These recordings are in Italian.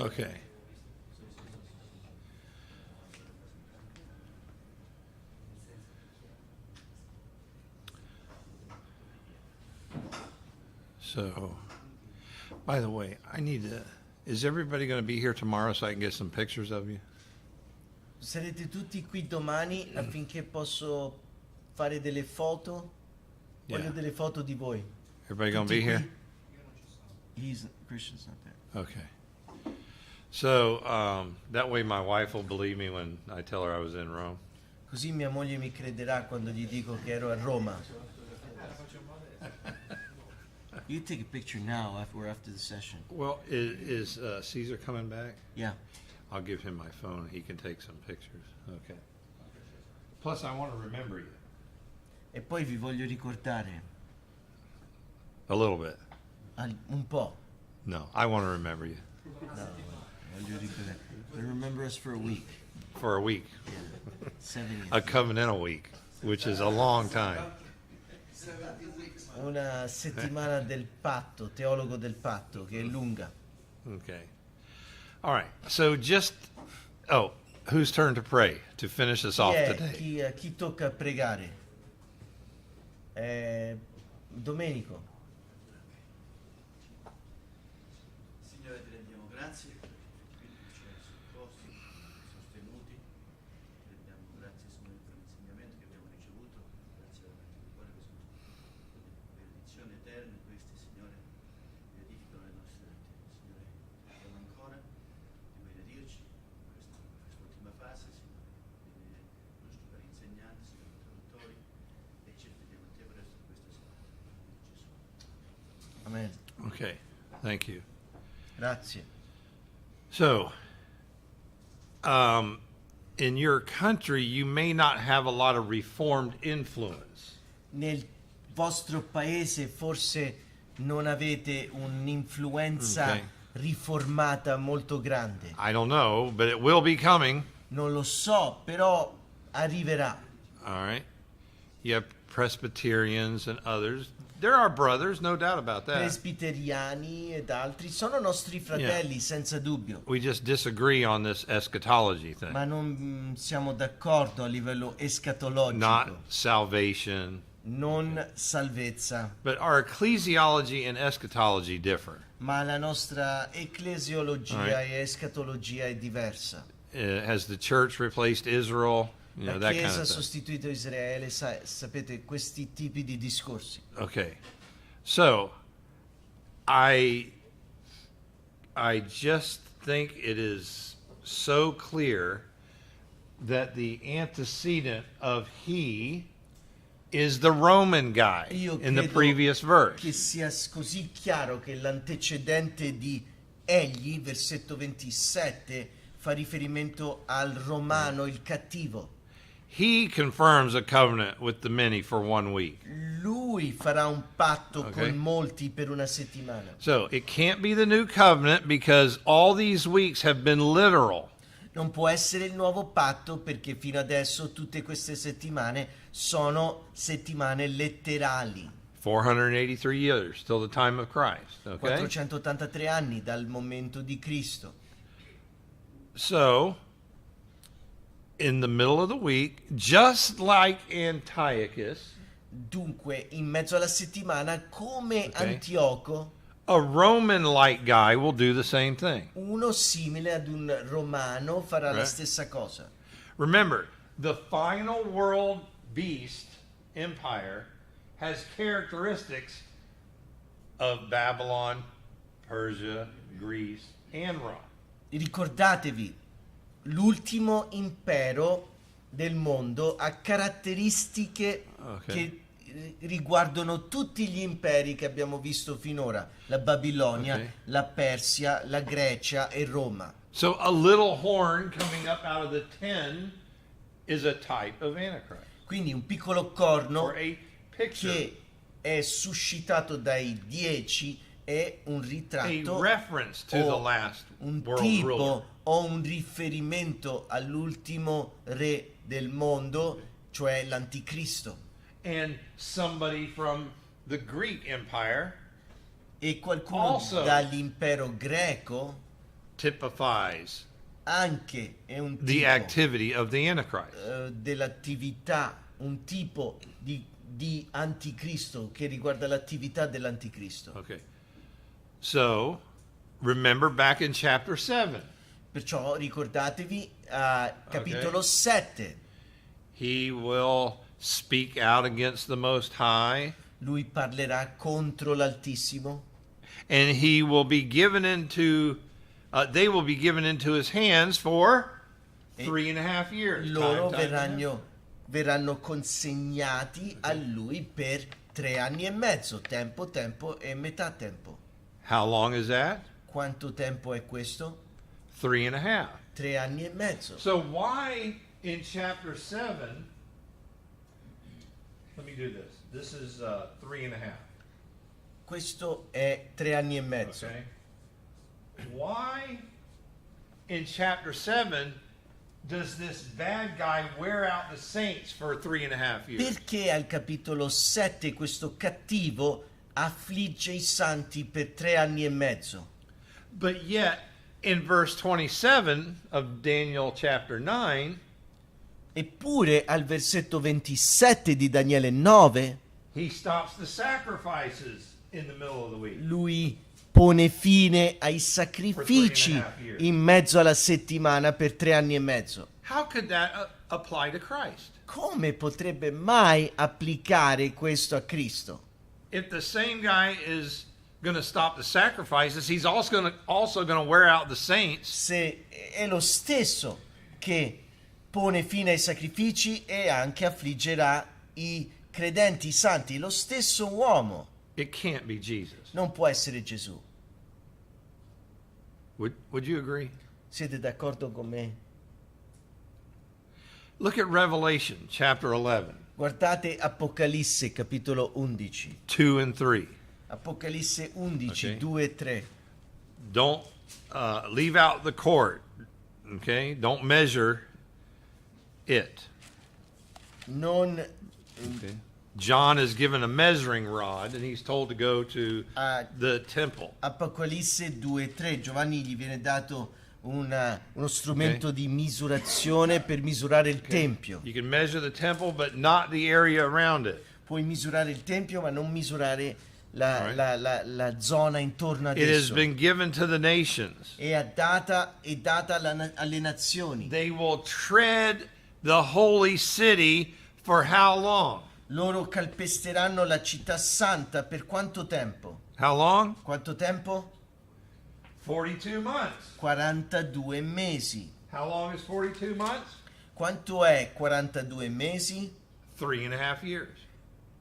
Okay. So, by the way, is everybody going to be here tomorrow so I can get some pictures of you? Sarete tutti qui domani affinché posso fare delle foto? Voglio delle foto di voi. Everybody going to Tutti be here? qui? Christian's not there. Okay. So, that way my wife will believe me when I tell her I was in Rome. Così mia moglie mi crederà quando gli dico che ero a Roma. You take a picture now after the session. Well, is Caesar coming back? Yeah. I'll give him my phone. He can take some pictures. Okay. Plus, I want to remember you. E poi vi voglio ricordare A little bit. un po'. No, I want to remember you. No, voglio ricordare. Remember us for a week. For a week. Yeah. 7 years. A covenantal week, which is a long time. Una settimana del patto, teologo del patto, che è lunga. Okay. All right. So whose turn to pray to finish us off today? Chi tocca pregare? Domenico. Signore, ti rendiamo grazie per il Spirito che ci hai soccorsi, sostenuti. Ti rendiamo grazie, Signore, per l'insegnamento che abbiamo ricevuto. Grazie veramente di cuore che sono benedizioni eterne. Questi, Signore, edificano le nostre vite. Signore, ti preghiamo ancora di benedirci in quest'ultima fase, Signore. Benedire i nostri cari insegnanti, Signore, i traduttori. E ci vediamo a te presto questa sera. Gesù. Amen. Okay. Thank you. Grazie. So, in your country, you may not have a lot of Reformed influence. Nel vostro paese forse non avete un'influenza Okay. riformata molto grande. I don't know, but it will be coming. Non lo so, però arriverà. All right. You have Presbyterians and others. There are brothers, no doubt about that. Presbiteriani ed altri sono nostri fratelli, senza dubbio. We just disagree on this eschatology thing. Ma non siamo d'accordo a livello escatologico. Not salvation. Non salvezza. But our ecclesiology and eschatology differ. Ma la nostra ecclesiologia Right. e escatologia è diversa. Has the church replaced Israel? You know, La that kind Chiesa ha of thing. sostituito Israele, sapete, questi tipi di discorsi. Okay. So, I just think it is so clear that the antecedent of he is the Roman guy Io in the credo previous verse. che sia così chiaro che l'antecedente di egli, versetto 27, fa riferimento al romano, il cattivo. He confirms a covenant with the many for 1 week. Lui farà un patto Okay. con molti per una settimana. So it can't be the new covenant because all these weeks have been literal. Non può essere il nuovo patto perché fino adesso tutte queste settimane sono settimane letterali. 483 years till the time of Christ. Okay? 483 anni dal momento di Cristo. So, in the middle of the week, just like Antiochus, Dunque, in mezzo alla settimana, come Okay. Antioco, a Roman-like guy will do the same thing. uno simile ad un romano farà la Right. stessa cosa. Remember, the final world beast empire has characteristics of Babylon, Persia, Greece, and Rome. Ricordatevi, l'ultimo impero del mondo ha caratteristiche Ok. che riguardano tutti gli imperi che abbiamo visto finora, la Babilonia, Ok. la Persia, la Grecia e Roma. So a little horn coming up out of the 10 is a type of Antichrist, Quindi un piccolo corno or a picture, che è suscitato dai 10 è un a ritratto reference to the o last un world ruler. tipo o un riferimento all'ultimo re del mondo, cioè l'anticristo. And somebody from the Greek Empire E qualcuno Also- dall'impero greco typifies anche è un the tipo activity of the Antichrist. dell'attività, un tipo di anticristo che riguarda l'attività dell'anticristo. Okay. So, remember back in chapter 7, Perciò ricordatevi a capitolo 7, he will speak out against the Most High, lui parlerà contro l'Altissimo and he will be given into, they will be given into his hands for 3.5 years. loro Time, time. verranno consegnati a lui per 3 anni e mezzo, tempo e metà tempo. How long is that? Quanto tempo è questo? 3.5. 3 anni e mezzo. So why in chapter 7, let me do this. This is 3.5. Questo è 3 anni e mezzo. Okay. Why in chapter 7 does this bad guy wear out the saints for 3.5 years? Perché al capitolo 7 questo cattivo affligge i santi per 3 anni e mezzo? But yet, in verse 27 of Daniel chapter 9, Eppure al versetto 27 di Daniele 9, he stops the sacrifices in the middle of the week. lui pone fine ai sacrifici 3.5 years. in mezzo alla settimana per 3 anni e mezzo. How could that apply to Christ? Come potrebbe mai applicare questo a Cristo? If the same guy is going to stop the sacrifices, he's also going to wear out the saints. Se è lo stesso che pone fine ai sacrifici e anche affliggerà i credenti, i santi, lo stesso uomo. It can't be Jesus. Non può essere Gesù. Would you agree? Siete d'accordo con me? Look at Revelation chapter 11, Guardate Apocalisse capitolo 11. 2 and 3. Apocalisse 11, Ok. 2 e 3. Don't leave out the court, okay? Don't measure it. Non Okay. John is given a measuring rod and he's told to go to the temple. Apocalisse 2 e 3. Giovanni gli viene dato uno strumento di misurazione per misurare il tempio. You can measure the temple, but not the area around it. Puoi misurare il tempio, ma non misurare la zona intorno ad It has esso. been given to the nations. È data alle nazioni. They will tread the holy city for how long? Loro calpesteranno la città santa per quanto tempo? How long? Quanto tempo? 42 months. 42 mesi. How long is 42 months? Quanto è 42 mesi? 3.5 years.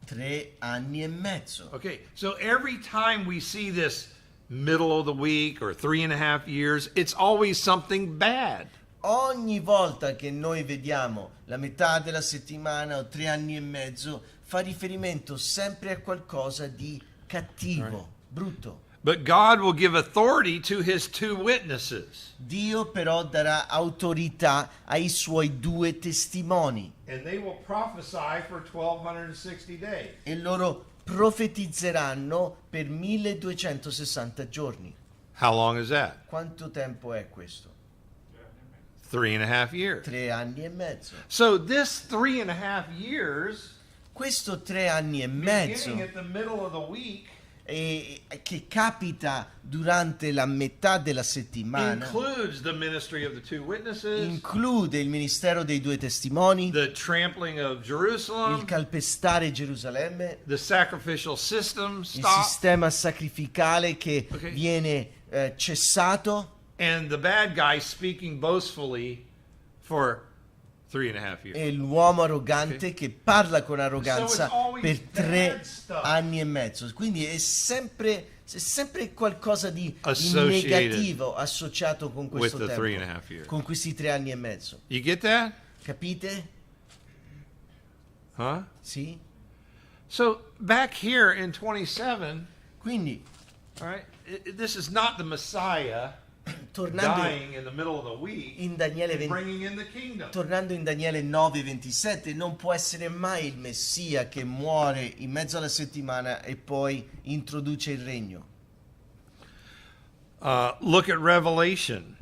3 anni e mezzo. Okay, so every time we see this middle of the week or 3.5 years, it's always something bad. Ogni volta che noi vediamo la metà della settimana o 3 anni e mezzo, fa riferimento sempre a qualcosa di cattivo, brutto. But God will give authority to his 2 witnesses. Dio però darà autorità ai suoi 2 testimoni And they will prophesy for 1260 days. e loro profetizzeranno per 1260 giorni. How long is that? Quanto tempo è questo? 3.5 years. 3 anni e mezzo. So this 3.5 years, Questo 3 anni e mezzo beginning at the middle of the week, che capita durante la metà della settimana includes the ministry of the 2 witnesses, include il ministero dei 2 testimoni, the trampling of il Jerusalem, calpestare Gerusalemme, the sacrificial system il stop, sistema sacrificale che Ok. viene cessato and the bad guy speaking boastfully for 3.5 years. e l'uomo arrogante Ok. che parla con So arroganza it's always per 3 bad stuff. anni e mezzo. Quindi è sempre qualcosa di Associated negativo associato con questo with the tempo, 3.5 years. con questi 3 anni e mezzo. You get that? Capite? Huh? Sì? So back here in 27, Quindi, all right, this is not the Messiah tornando dying in the middle of the week in Daniele and 20 bringing in the kingdom. tornando in Daniele 9:27, non può essere mai il Messia che muore in mezzo alla settimana e poi introduce il regno. Look at Revelation,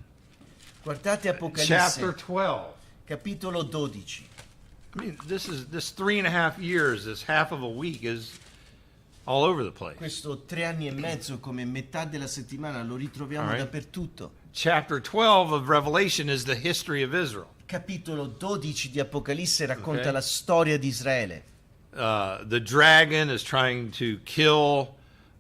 Guardate Apocalisse, chapter 12. capitolo 12. I mean, this 3.5 years, this half of a week is all over the place. Questo 3 anni e mezzo come metà della settimana lo ritroviamo All right. dappertutto. Chapter 12 of Revelation is the history of Israel. Capitolo 12 di Apocalisse racconta Ok. la storia di Israele. The dragon is trying to kill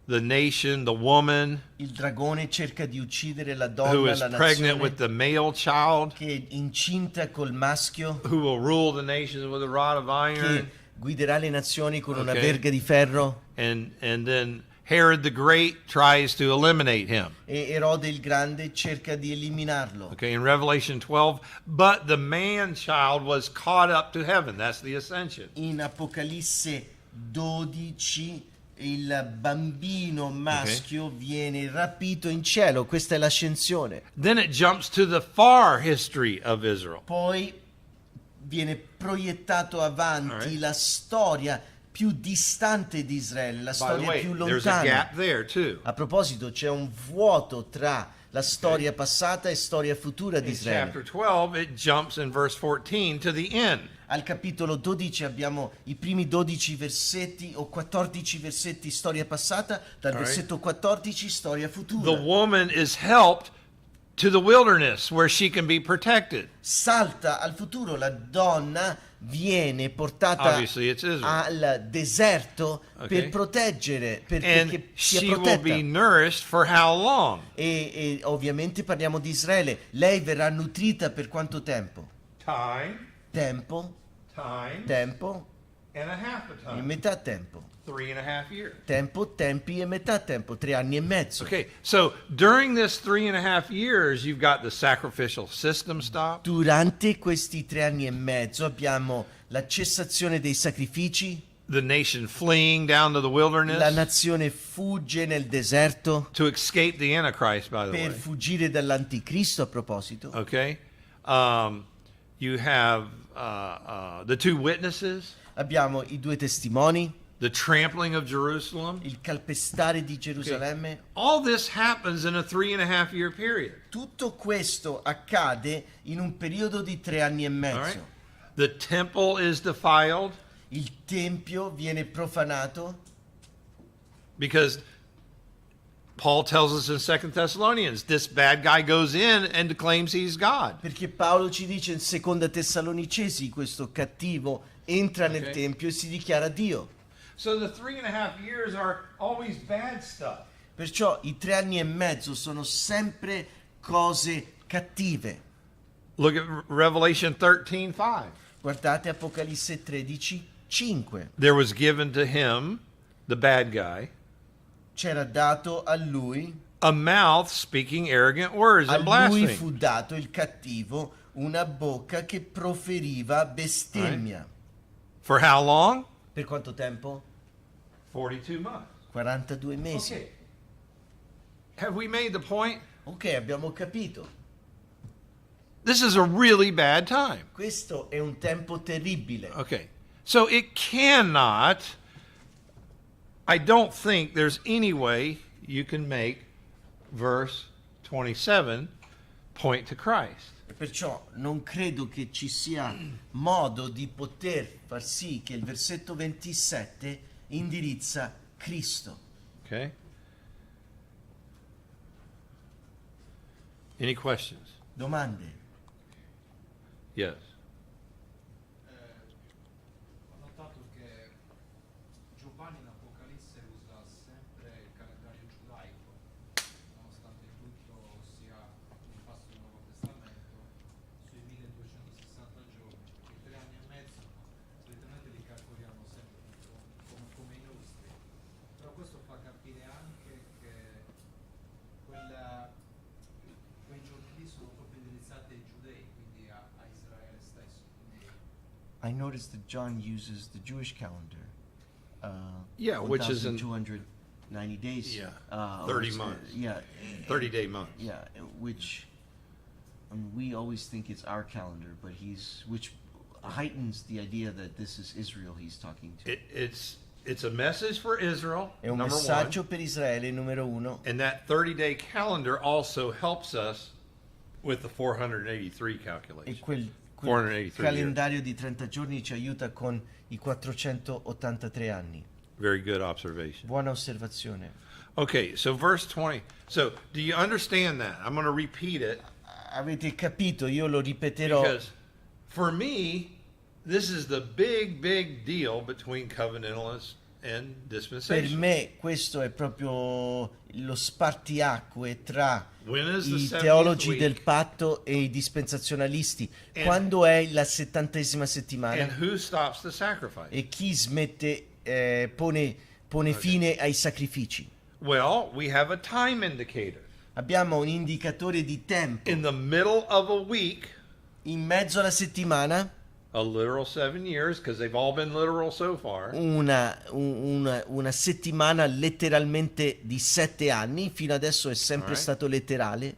the nation, the woman Il dragone cerca di uccidere la who donna, is la pregnant with nazione the male child, che è incinta col maschio, who will rule the nations with a rod of iron. che guiderà le nazioni con una Ok. verga di ferro. And then Herod the Great tries to eliminate him. E Erode il Grande cerca di eliminarlo. Okay, in Revelation 12, but the man child was caught up to heaven. That's the ascension. In Apocalisse 12 il bambino maschio viene rapito in cielo, questa è l'ascensione. Then it jumps to the far history of Israel. Poi viene proiettato avanti Alright. la storia più distante di Israele, la By the storia way, più there's a lontana. gap there too. A proposito, c'è un vuoto tra la storia passata e storia futura di In Israele. chapter 12, it jumps in verse 14 to the end. Al capitolo 12 abbiamo i primi 12 versetti o 14 versetti storia passata, dal Alright. versetto 14 storia The futura. woman is helped to the wilderness where she can be protected. Salta al futuro, la donna viene portata Obviously, it's Israel. al deserto Ok. per proteggere, And perché sia she will protetta. be nourished for how long? E ovviamente parliamo di Israele. Lei verrà nutrita per quanto tempo? Time, Tempo, tempo and a half a e time. metà tempo. 3.5 years. Tempo, tempi e metà tempo, 3 anni e mezzo. Okay, so during this 3.5 years, you've got the sacrificial system stop. Durante questi 3 anni e mezzo abbiamo la cessazione dei sacrifici, The nation fleeing down to the la wilderness nazione fugge nel deserto to escape the Antichrist, by the per way. fuggire dall'anticristo a proposito. Okay, you have the two witnesses, Abbiamo i 2 testimoni, the trampling of Jerusalem. il calpestare di Gerusalemme. All this happens in a 3.5 year period. Tutto questo accade in un periodo di 3 anni e All right, mezzo. the temple is defiled Il tempio viene profanato because Paul tells us in 2 Thessalonians, this bad guy goes in and claims he's God. perché Paolo ci dice in seconda Tessalonicesi questo cattivo entra nel Ok. tempio e si dichiara Dio. So the 3.5 years are always bad stuff. Perciò i 3 anni e mezzo sono sempre cose cattive. Look at Revelation 13:5. Guardate Apocalisse 13, 5. There was given to him, the bad guy, C'era dato a lui, a mouth speaking arrogant words a and lui blasphemy. fu dato il cattivo una bocca che proferiva bestemmia. For how long? Per quanto tempo? 42 months. 42 mesi. Okay. Have we made the point? Ok, abbiamo capito. This is a really bad time. Questo è un tempo terribile. Okay. So it cannot, I don't think there's any way you can make verse 27 point to Christ. E perciò non credo che ci sia modo di poter far sì che il versetto 27 indirizza Cristo. Okay? Any questions? Domande? Yes. Ho notato che Giovanni in Apocalisse usa sempre il calendario giudaico, nonostante tutto sia un passo del Nuovo Testamento, sui 1260 giorni, perché 3 anni e mezzo solitamente li calcoliamo sempre come i nostri. Però questo fa capire anche che quei giorni lì sono proprio indirizzati ai giudei, quindi a Israele stesso. Quindi I noticed that John uses the Jewish calendar. Yeah, which is in 290 days. Yeah, or 30 is it- months. Yeah. 30-day months. Yeah, which we always think it's our calendar, but which heightens the idea that this is Israel he's talking to. It's It's a message for Israel, È un number messaggio one. per Israele, numero uno. And that 30-day calendar also helps us with the 483 E calculation. quel 483 calendario di 30 giorni ci aiuta con i 483 anni. Very good observation. Buona osservazione. Okay, so verse 20. So do you understand that? I'm going to repeat it Avete capito? Io lo ripeterò. because for me, this is the big deal between covenantalists and Per dispensation. me questo è proprio lo spartiacque tra When is the i 70th teologi week? del patto e i dispensazionalisti. And- Quando è la 70esima settimana And who stops the sacrifice? e chi smette, pone fine ai sacrifici. Well, we have a time indicator. Abbiamo un indicatore di tempo. In the middle of a week, In mezzo alla settimana a literal 7 years, because they've all been literal so far. una settimana letteralmente di 7 anni, fino adesso è sempre Alright. stato letterale.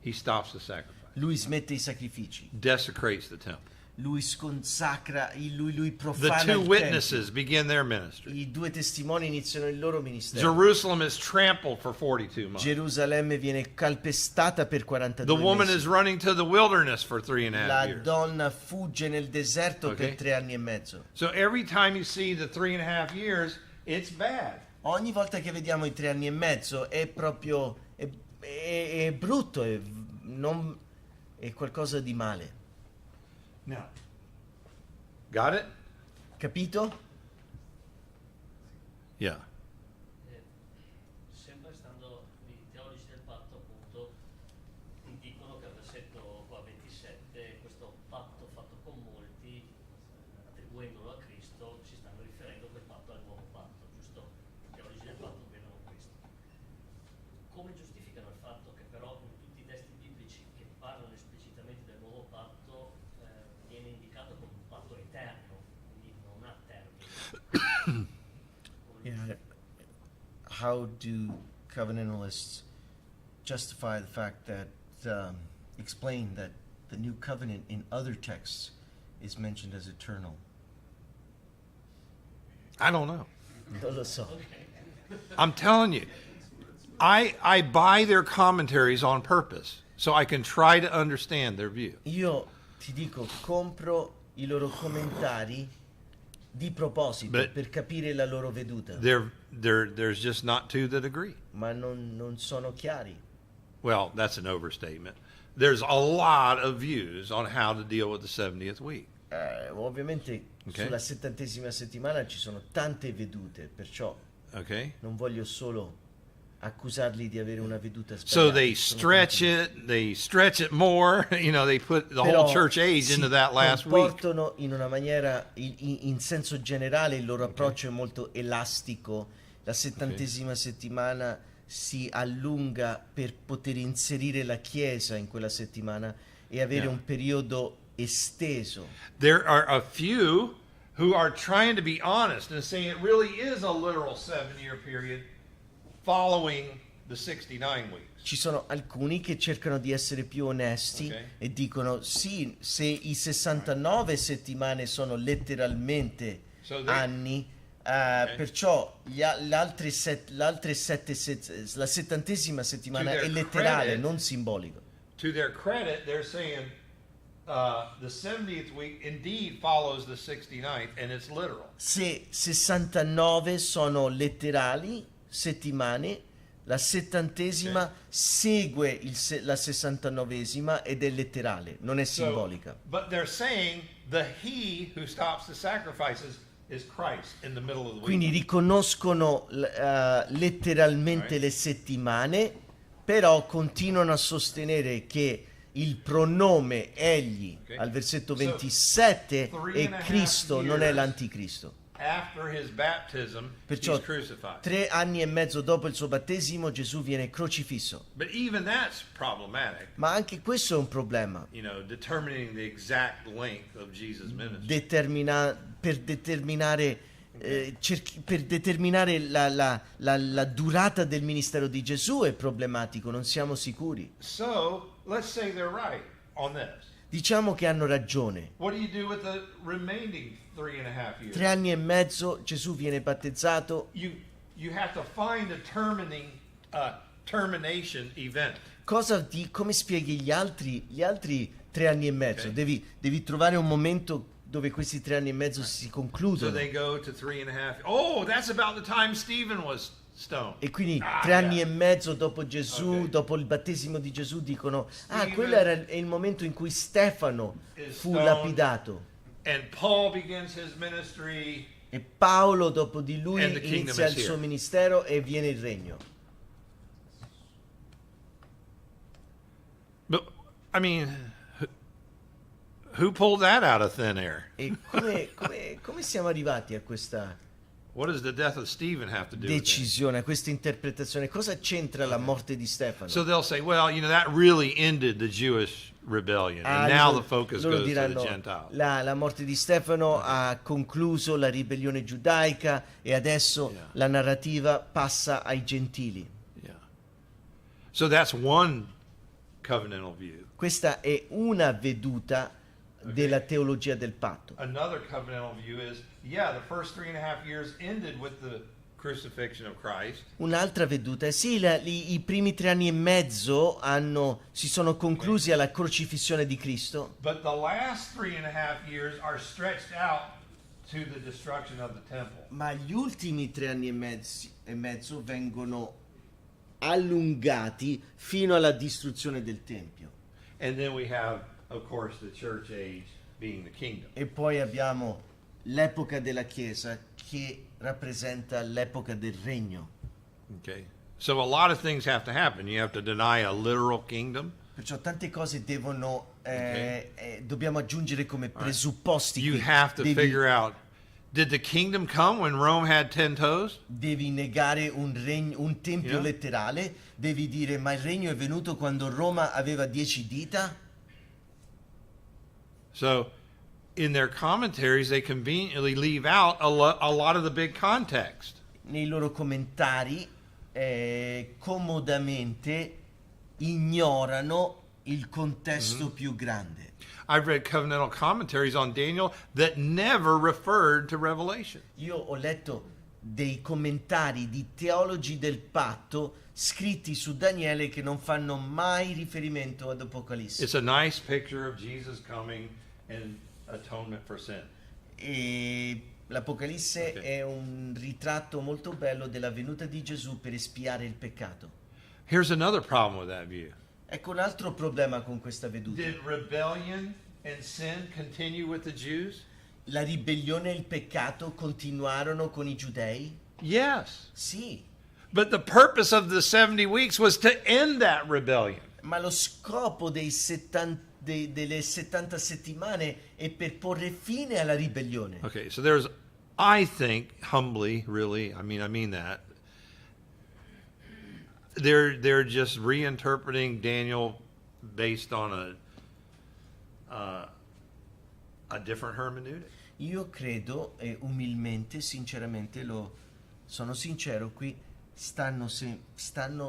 He stops the sacrifice, Lui smette i sacrifici, desecrates the temple. lui sconsacra, lui The profana two il witnesses tempio. begin their ministry. I due testimoni iniziano il loro ministero. Jerusalem is trampled for 42 months. Gerusalemme viene calpestata per The 42 woman mesi. is running to the wilderness for 3.5 La years. donna fugge nel deserto Ok. per 3 anni e mezzo. So every time you see the 3.5 years, it's bad. Ogni volta che vediamo i 3 anni e mezzo è proprio è brutto, è qualcosa di male. Now, got it? Capito? Yeah. Sempre stando i teologi del patto, appunto, dicono che al versetto qua 27 questo patto fatto con molti, attribuendolo a Cristo, si stanno riferendo quel patto al nuovo patto, giusto? I teologi del patto vedono questo. Come giustificano il fatto che però in tutti i testi biblici che parlano esplicitamente del nuovo patto viene indicato come un patto eterno, quindi non a termine? Yeah. How do covenantalists justify the fact that explain that the new covenant in other texts is mentioned as eternal? I don't know. Non lo so. I'm telling you, I buy their commentaries on purpose so I can try to understand their view. Io ti dico, compro i loro commentari di proposito But- per capire la loro veduta, There's just not two that agree. ma non sono chiari. Well, that's an overstatement. There's a lot of views on how to deal with the 70th week. Ovviamente Ok. sulla 70esima settimana ci sono tante vedute, perciò Okay? non voglio solo accusarli di avere una veduta sbagliata. So they Sono stretch tanti. it, they stretch it more. You know, they put the Però whole church age si into that last week. comportano in una maniera, in senso generale, il loro approccio è molto elastico. La 70esima settimana si allunga per poter inserire la Chiesa in quella settimana e avere Yeah. un periodo esteso. There are a few who are trying to be honest and saying it really is a literal 7-year period following the 69 weeks. Ci sono alcuni che cercano di essere più onesti Ok. e dicono sì, se i 69 settimane sono letteralmente So they- anni, Ok. perciò l'altre la 70esima settimana To è their letterale, credit- non simbolico. To their credit, they're saying the 70th week indeed follows the 69th, and it's literal. Se 69 sono letterali settimane, la 70esima Ok. segue la 69esima ed è letterale, non è So, simbolica. but they're saying the he who stops the sacrifices is Christ in the middle of the week. Quindi riconoscono letteralmente Alright. le settimane, però continuano a sostenere che il pronome egli Ok. al versetto So, 27 3 è and a half Cristo, non è years. l'anticristo. After his baptism, Perciò he's crucified. 3 anni e mezzo dopo il suo battesimo Gesù viene crocifisso. But even that's problematic, Ma anche questo è un problema. you know, determining the exact length of Jesus' ministry. Per determinare la durata del ministero di Gesù è problematico, non siamo sicuri. So let's say they're right on this. Diciamo che hanno ragione. What do you do with the remaining 3.5 years? 3 anni e mezzo Gesù viene battezzato. You have to find a termination event. Come spieghi gli altri 3 anni e mezzo? Ok. Devi trovare un momento dove questi 3 anni e mezzo si So concludono. they go to 3.5. Oh, that's about the time Stephen was stoned. E quindi Ah, 3 anni yeah. e mezzo dopo Gesù, Ok. dopo il battesimo di Gesù, dicono: ah, Stephen quello era il momento in cui Stefano is fu stoned. lapidato. And Paul begins his ministry. E Paolo dopo di lui And the kingdom inizia is il here. suo ministero e viene il regno. But I mean, who pulled that out of thin air? E come siamo arrivati a questa What does the death of Stephen have to do with that? decisione, a questa interpretazione? Cosa c'entra la morte di Stefano? So they'll say, well, that really ended the Jewish rebellion, and now the focus loro goes to the diranno, Gentiles. la morte di Stefano ha concluso la ribellione giudaica e adesso Yeah. la narrativa passa ai gentili. Yeah. So that's one covenantal view. Questa è una veduta della teologia del patto. Another covenantal view is, the first 3.5 years ended with the crucifixion of Christ. Un'altra veduta è sì, i primi 3 anni e mezzo si sono conclusi alla crocifissione di Cristo, But the last 3.5 years are stretched out to the destruction of the temple. ma gli ultimi 3 anni e mezzo vengono allungati fino alla distruzione del Tempio. And then we have, of course, the church age being the kingdom. E poi abbiamo l'epoca della Chiesa che rappresenta l'epoca del regno. Okay. So a lot of things have to happen. You have to deny a literal kingdom. Perciò tante cose devono, Ok. dobbiamo aggiungere come presupposti. You qui. have to figure out, did the kingdom come when Rome had 10 toes? Devi negare un tempio Yeah. letterale, devi dire ma il regno è venuto quando Roma aveva 10 dita. So in their commentaries, they conveniently leave out a lot of the big context. Nei loro commentari comodamente ignorano il contesto più grande. I've read covenantal commentaries on Daniel that never referred to Revelation. Io ho letto dei commentari di teologi del patto scritti su Daniele che non fanno mai riferimento ad Apocalisse. It's a nice picture of Jesus coming and atonement for sin. E l'Apocalisse Ok. è un ritratto molto bello della venuta di Gesù per espiare il peccato. Here's another problem with that view. Ecco un altro problema con questa veduta. Did rebellion and sin continue with the Jews? La ribellione e il peccato continuarono con i giudei? Yes. Sì, But the purpose of the 70 weeks was to end that rebellion. ma lo scopo delle 70 settimane è per porre fine alla ribellione. Okay, so there's, I think, humbly, really, I mean that. They're just reinterpreting Daniel based on a different hermeneutic. Io credo, e umilmente, sinceramente, sono sincero qui, stanno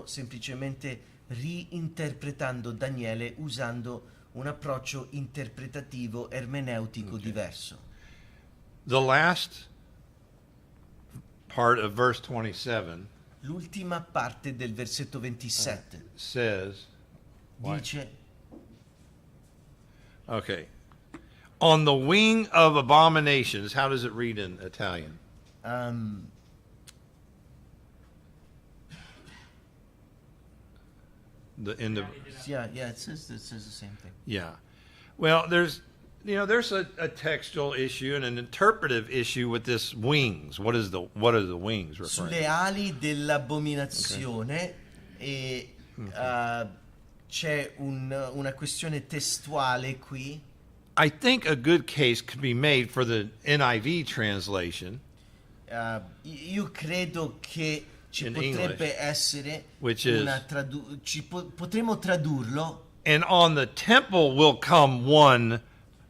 semplicemente riinterpretando Daniele usando un approccio interpretativo ermeneutico diverso. The last part of verse 27 L'ultima parte del versetto 27 says, what? dice: Okay. On the wing of abominations, how does it read in Italian? The end of, yeah, it says the same thing. yeah. Well, there's a textual issue and an interpretive issue with this wings. What are the wings referring Sulle to? ali dell'abominazione e c'è una questione testuale qui. I think a good case could be made for the NIV translation, Io credo che ci In potrebbe English, essere which is- potremmo tradurlo. and on the temple will come one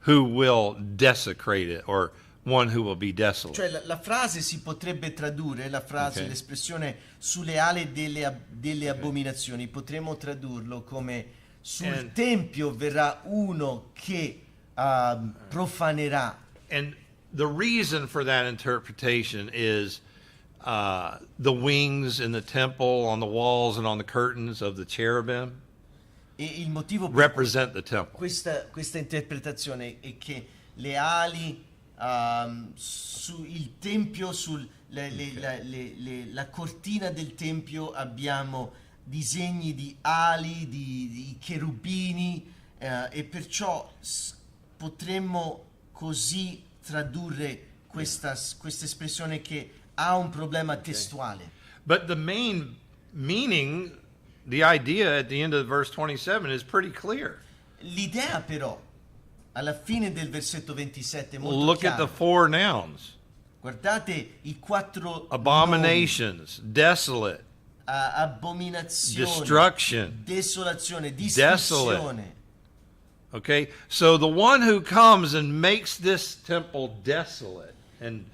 who will desecrate it, or one who will be desolate. Cioè la frase si potrebbe tradurre, la frase, Ok. l'espressione sulle ali delle abominazioni, potremmo tradurlo come Sul And- Tempio verrà uno che profanerà. And the reason for that interpretation is the wings in the temple, on the walls and on the curtains of the cherubim E il motivo per represent the temple. questa interpretazione è che le ali sul Tempio, la cortina del Tempio abbiamo disegni di ali, di cherubini, e perciò potremmo così tradurre questa espressione che ha un problema testuale. But the main meaning, the idea at the end of verse 27 is pretty clear. L'idea però, alla fine del versetto 27 è molto Look at the chiara. four nouns. Guardate i 4 Abominations, desolate, abominazione, destruction. desolazione, distruzione. Okay? So the one who comes and makes this temple desolate and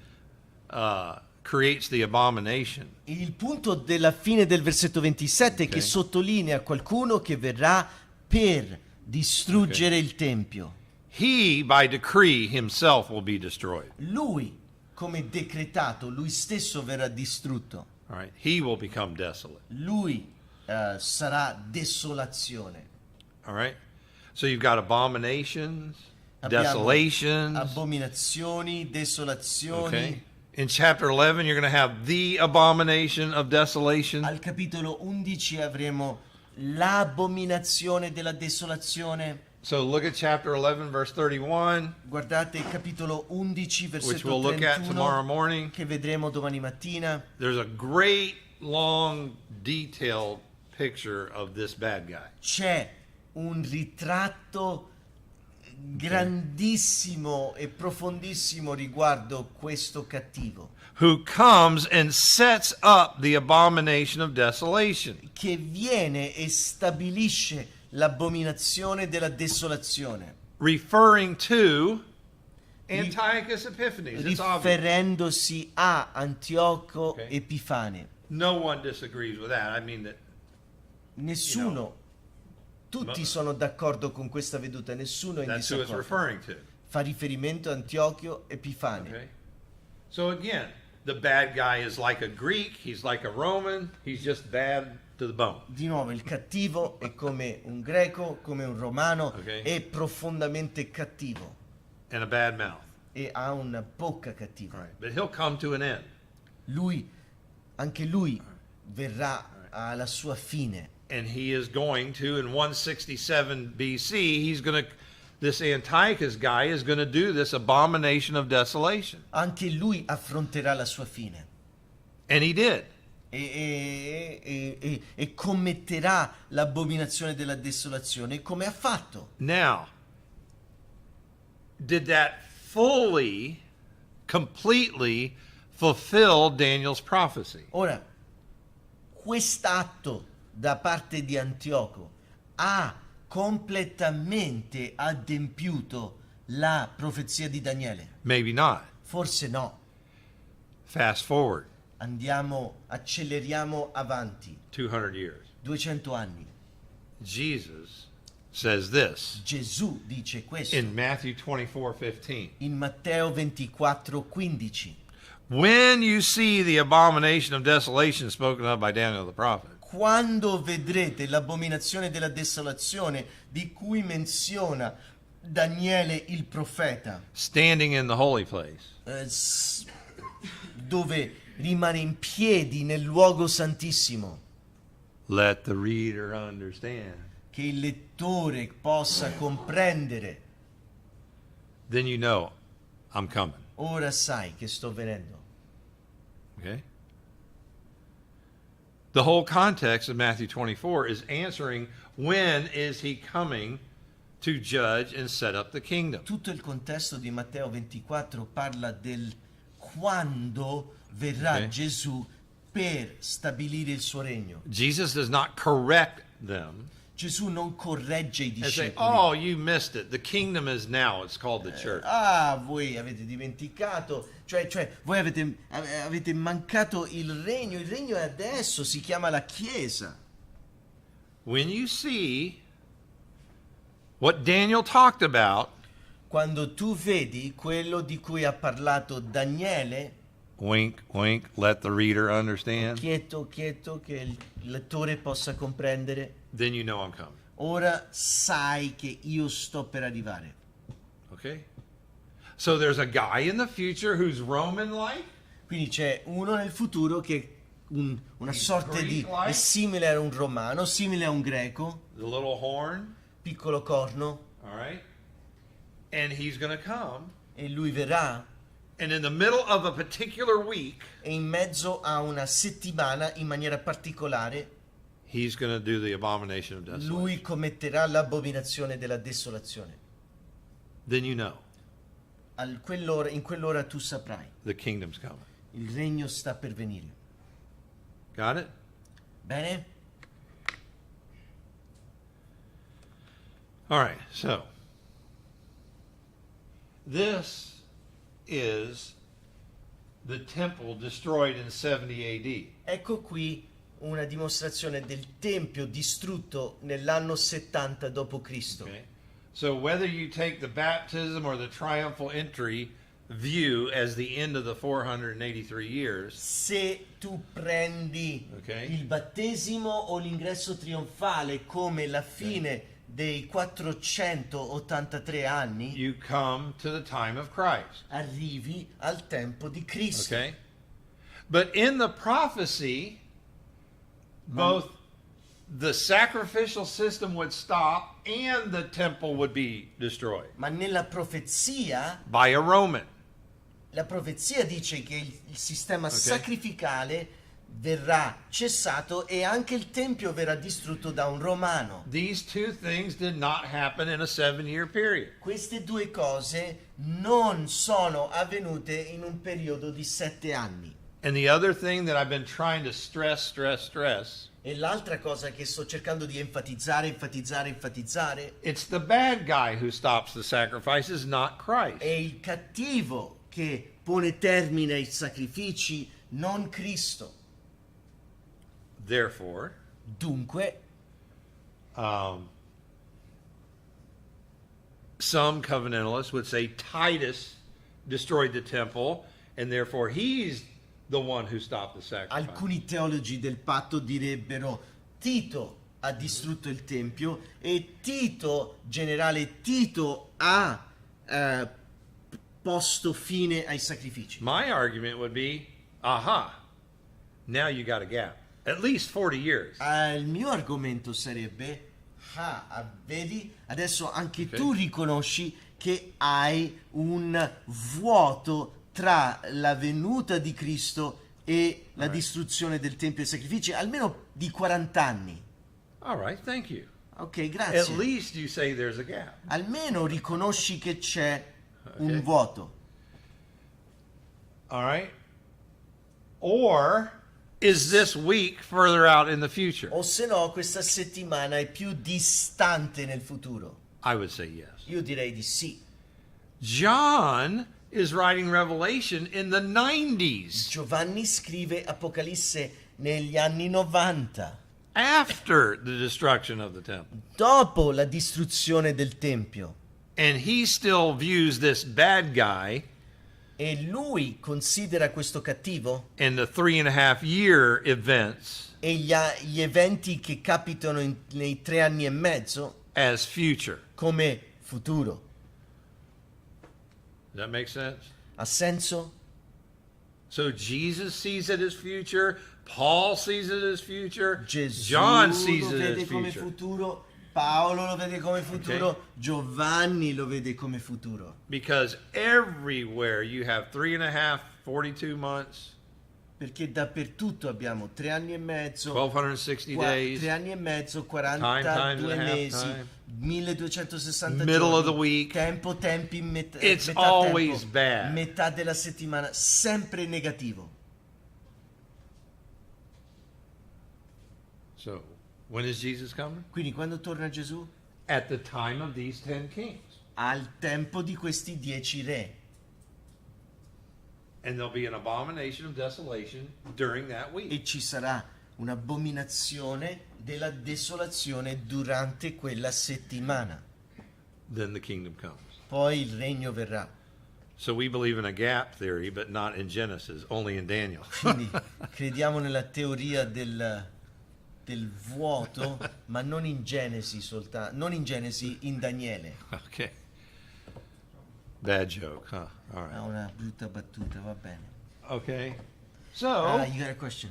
creates the abomination. Il punto della fine del versetto 27 è che Ok. sottolinea qualcuno che verrà per distruggere il Tempio. He, by decree, himself will be destroyed. Lui, come decretato, lui stesso verrà distrutto. All right? He will become desolate. Lui sarà desolazione. All right? So you've got abominations, Abbiamo desolations. abominazioni, desolazioni. Okay? In chapter 11, you're going to have the abomination of desolation. Al capitolo 11 avremo l'abominazione della desolazione. So look at chapter 11, verse 31, Guardate il capitolo 11, which versetto we'll look at tomorrow 31, morning. che vedremo domani mattina. There's a great, long, detailed picture of this bad guy. C'è un ritratto grandissimo e profondissimo riguardo questo cattivo, Who comes and sets up the abomination of desolation. che viene e stabilisce l'abominazione della desolazione, Referring to Antiochus Epiphanes. It's obvious. riferendosi a Antioco Ok. Epifane. No one disagrees with that. I mean that Nessuno, tutti sono d'accordo con questa veduta, nessuno è in that's who it's disaccordo. referring to. Fa riferimento a Antiochio Epifane. Okay? So again, the bad guy is like a Greek, he's like a Roman, he's just bad to the bone. Di nuovo, il cattivo è come un greco, come un romano, Ok. è profondamente cattivo And a bad mouth. e ha una bocca cattiva. All right. But he'll come to an end. Anche lui verrà alla sua fine. And he is going to, in 167 BC, this Antiochus guy is going to do this abomination of desolation. Anche lui affronterà la sua fine And he did. e commetterà l'abominazione della desolazione come ha fatto. Now, did that fully, completely fulfill Daniel's prophecy? Ora, quest'atto da parte di Antioco ha completamente adempiuto la profezia di Daniele? Maybe not. Forse no. Fast forward Acceleriamo avanti 200 years. 200 anni. Jesus says this Gesù dice questo in Matthew 24:15. in Matteo 24:15. When you see the abomination of desolation spoken of by Daniel the prophet, Quando vedrete l'abominazione della desolazione di cui menziona Daniele il profeta, standing in the holy place, dove rimane in piedi nel luogo santissimo, let the reader understand. che il lettore possa comprendere, Then you know I'm coming. ora sai che sto venendo. Okay? The whole context of Matthew 24 is answering when is he coming to judge and set up the kingdom. Tutto il contesto di Matteo 24 parla del quando verrà Ok. Gesù per stabilire il suo regno. Jesus does not correct them Gesù non corregge i and say, discepoli. oh, you missed it. The kingdom is now. It's called the church. Voi avete dimenticato, cioè voi avete mancato il regno è adesso, si chiama la Chiesa. When you see what Daniel talked about, quando tu vedi quello di cui ha parlato Daniele, wink, wink, let the reader understand, quieto, quieto, che il lettore possa comprendere, then you know I'm coming. ora sai che io sto per arrivare. Okay? So there's a guy in the future who's Roman-like. Quindi c'è uno nel futuro che una sorta di Greek-like. è simile a un romano, simile a un greco, The little horn, piccolo corno, all right? And he's going to come, e lui verrà, and in the middle of a particular week, e in mezzo a una settimana, in maniera particolare, he's going to do the abomination of desolation. lui commetterà l'abominazione della desolazione. Then you know In quell'ora tu saprai, the kingdom's coming. il regno sta per venire. Got it? Bene? All right, so this is the temple destroyed in 70 AD. Ecco qui una dimostrazione del tempio distrutto nell'anno 70 d.C. Okay? So whether you take the baptism or the triumphal entry view as the end of the 483 years, Se tu prendi Ok. il battesimo o l'ingresso trionfale come la fine dei 483 anni, you come to the time of Christ. arrivi al tempo di Cristo. Okay? But in the prophecy, both the sacrificial system would stop and the temple would be destroyed Ma nella profezia, by a Roman. la profezia dice che il sistema sacrificale verrà cessato e anche il tempio verrà distrutto da un romano. These two things did not happen in a 7-year period. Queste due cose non sono avvenute in un periodo di 7 anni. And the other thing that I've been trying to stress, E l'altra cosa che sto cercando di enfatizzare, it's the bad guy who stops the sacrifices, not Christ. è il cattivo che pone termine ai sacrifici, non Cristo. Therefore, Dunque, some covenantalists would say Titus destroyed the temple, and therefore he's the one who stopped the sacrifice. alcuni teologi del patto direbbero Tito ha distrutto il tempio e generale Tito ha posto fine ai sacrifici. My argument would be, aha, now you got a gap. At least 40 years. Il mio argomento sarebbe, vedi, adesso anche tu riconosci che hai un vuoto tra la venuta di Cristo e la distruzione del Tempio e dei sacrifici, almeno di 40 anni. All right, thank you. Ok, At grazie. least you say there's a gap. Almeno riconosci che c'è un Ok. vuoto. All right? Or is this week further out in the future? O se no, questa settimana è più distante nel futuro. I would say yes. Io direi di sì. John is writing Revelation in the 90s, Giovanni scrive Apocalisse negli anni 90. after the destruction of the temple. Dopo la distruzione del Tempio, And he still views this bad guy e lui considera questo cattivo in the 3.5-year events e gli eventi che capitano nei 3 anni e mezzo as future. come futuro. Does that make sense? Ha senso? So Jesus sees it as future, Paul sees it as future, Gesù John sees lo it vede as come future. futuro, Paolo lo vede come futuro, Ok. Giovanni lo vede come futuro. Because everywhere you have 3.5, 42 months, Perché dappertutto abbiamo 3 anni e mezzo, 1,260 days, 3 anni e mezzo, times 42 and a half mesi, time. 1260 Middle giorni, of the week. tempi, metà It's always tempo, bad. metà della settimana, sempre negativo. So, when is Jesus coming? Quindi quando torna Gesù? At the time of these 10 kings. Al tempo di questi 10 re. And there'll be an abomination of desolation during that week. E ci sarà un'abominazione della desolazione durante quella settimana. then the kingdom comes. poi il regno verrà. So we believe in a gap theory, but not in Genesis, only in Daniel. Quindi crediamo nella teoria del vuoto, ma non in Genesi soltanto, non in Genesi, in Daniele. Okay. Bad joke, huh? All È right. una brutta battuta, va bene. Okay. So You got a question.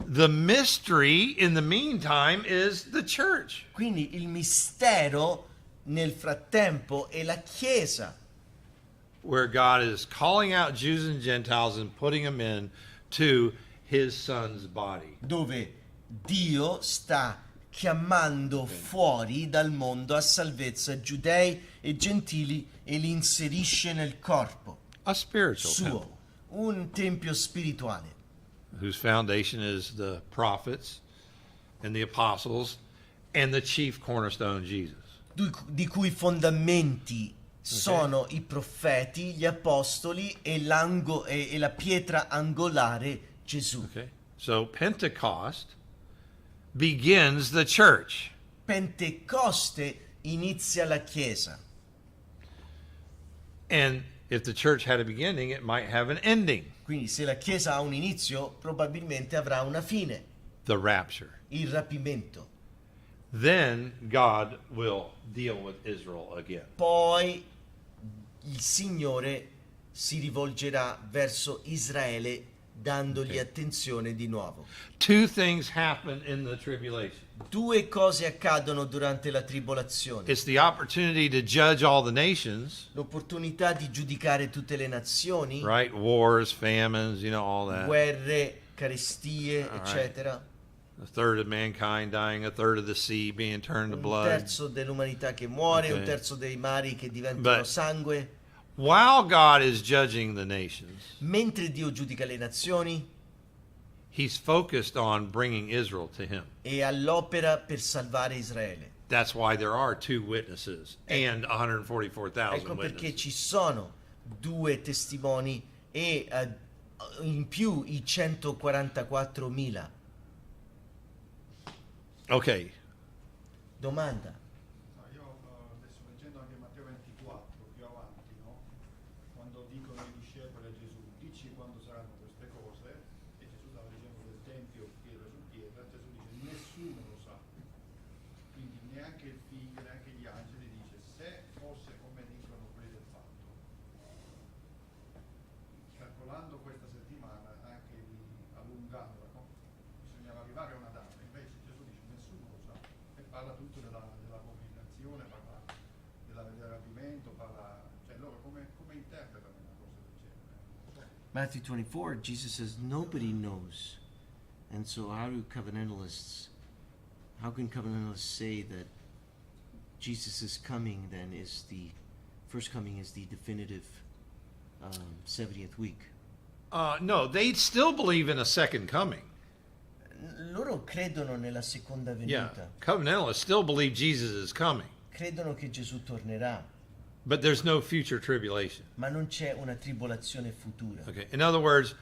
the mystery in the meantime is the church. Quindi il mistero nel frattempo è la Chiesa, Where God is calling out Jews and Gentiles and putting them in to his son's body. dove Dio sta chiamando fuori dal mondo a salvezza giudei e gentili e li inserisce nel corpo A spiritual suo, temple un tempio spirituale, whose foundation is the prophets and the apostles and the chief cornerstone, Jesus. di cui fondamenti sono i profeti, gli apostoli e la pietra angolare Gesù. Okay. So Pentecost begins the church. Pentecoste inizia la Chiesa. And if the church had a beginning, it might have an ending, Quindi se la Chiesa ha un inizio, probabilmente avrà una fine, the rapture. il rapimento. Then God will deal with Israel again. Poi il Signore si rivolgerà verso Israele dandogli attenzione di nuovo. Two things happen in the tribulation. Due cose accadono durante la tribolazione. It's the opportunity to judge all the nations, L'opportunità di giudicare tutte le nazioni, right? Wars, famines, all that. guerre, carestie, All right. eccetera. A third of mankind dying, a third of the sea being turned to Un blood. terzo dell'umanità che muore, Ok. un terzo dei mari che diventano But- sangue. While God is judging the nations, Mentre Dio giudica le nazioni, he's focused on bringing Israel to him. è all'opera per salvare Israele. That's why there are two witnesses and 144,000 Ecco perché witnesses. ci sono due testimoni e in più i 144.000. Okay. Domanda. No, io adesso leggendo anche Matteo 24, più avanti, no? Quando dicono i discepoli a Gesù, dici quando saranno queste cose, e Gesù stava dicendo del Tempio pietra su pietra, Gesù dice nessuno lo sa. Quindi neanche il figlio, neanche gli angeli, dice se fosse come dicono quelli del fatto. Calcolando questa settimana, anche allungandola, no? Bisognava arrivare a una data, invece Gesù dice nessuno lo sa. E parla tutto della comunicazione, parla del rapimento, cioè loro come interpretano una cosa del genere? Matthew 24, Jesus says nobody knows. And so how can covenantalists say that Jesus' coming then is the first coming is the definitive 70th week? No, they still believe in a second coming. Loro credono nella seconda Yeah. venuta. Covenantalists still believe Jesus is coming, Credono che Gesù tornerà, but there's no future tribulation. ma non c'è una tribolazione futura. Okay. In other words,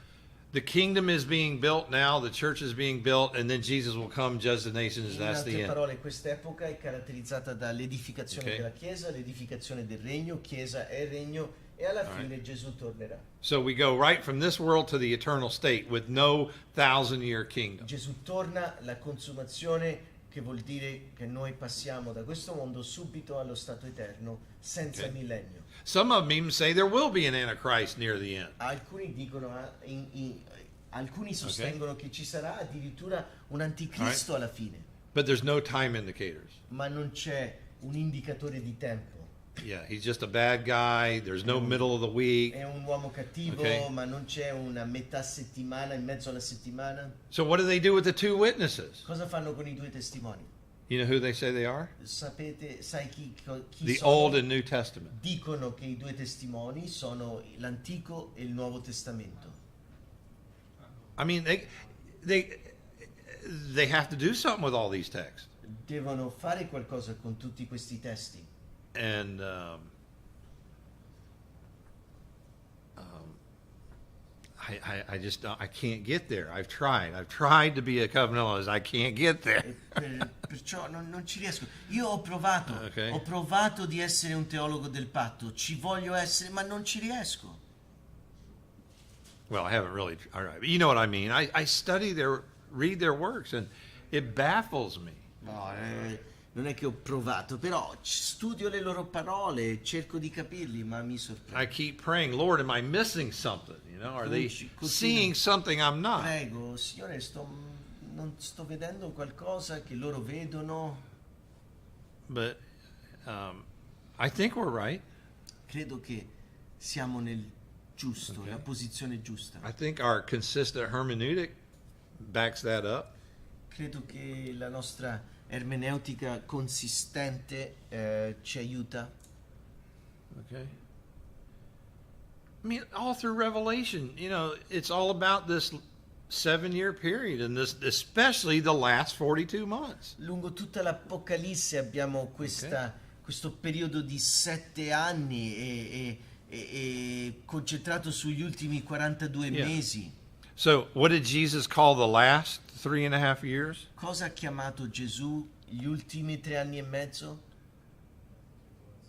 the kingdom is being built now, the church is being built, and then Jesus will come, judge the nations. In That's the altre end. parole, quest'epoca è caratterizzata dall'edificazione Ok. della Chiesa, l'edificazione del regno, Chiesa è regno, e alla All fine Gesù tornerà. So we go right from this world to the eternal state with no 1,000-year kingdom. Gesù torna, la consumazione, che vuol dire che noi passiamo da questo mondo subito allo stato eterno, senza Ok. millennio. Some of them even say there will be an Antichrist near the end. Alcuni dicono, alcuni sostengono che ci sarà addirittura un anticristo alla fine, But there's no time indicators. ma non c'è un indicatore di tempo. Yeah, he's just a bad guy. There's no middle of the week. È un uomo cattivo, Ok. ma non c'è una metà settimana, in mezzo alla settimana. So what do they do with the two witnesses? Cosa fanno con i due testimoni? You know who they say they are? Sai chi The sono? Old and New Testament. Dicono che i due testimoni sono l'Antico e il Nuovo Testamento. I mean, they have to do something with all these texts. Devono fare qualcosa con tutti questi testi. And I just don't, I can't get there. I've tried to be a covenantalist. I can't get there. Perciò non ci riesco. Io ho provato, Okay. ho provato di essere un teologo del patto, ci voglio essere, ma non ci riesco. Well, I haven't really. All right, but you know what I mean. I read their works, and it baffles me. No, non è che ho provato, però studio le loro parole, cerco di capirli, ma mi sorprendo. I keep praying, Lord, am I missing something? You know, are they Continuo. seeing something I'm not? Prego, Signore, non sto vedendo qualcosa che loro vedono. But I think we're right. Credo che siamo nel giusto, Okay. la posizione giusta. I think our consistent hermeneutic backs that up. Credo che la nostra ermeneutica consistente ci aiuta. Okay. I mean, all through Revelation, you know, it's all about this 7-year period, and this, especially the last 42 months. Lungo tutta l'Apocalisse abbiamo questo periodo di 7 anni e concentrato sugli ultimi 42 Yeah. mesi. So, what did Jesus call the last 3.5 years? Cosa ha chiamato Gesù gli ultimi 3 anni e mezzo?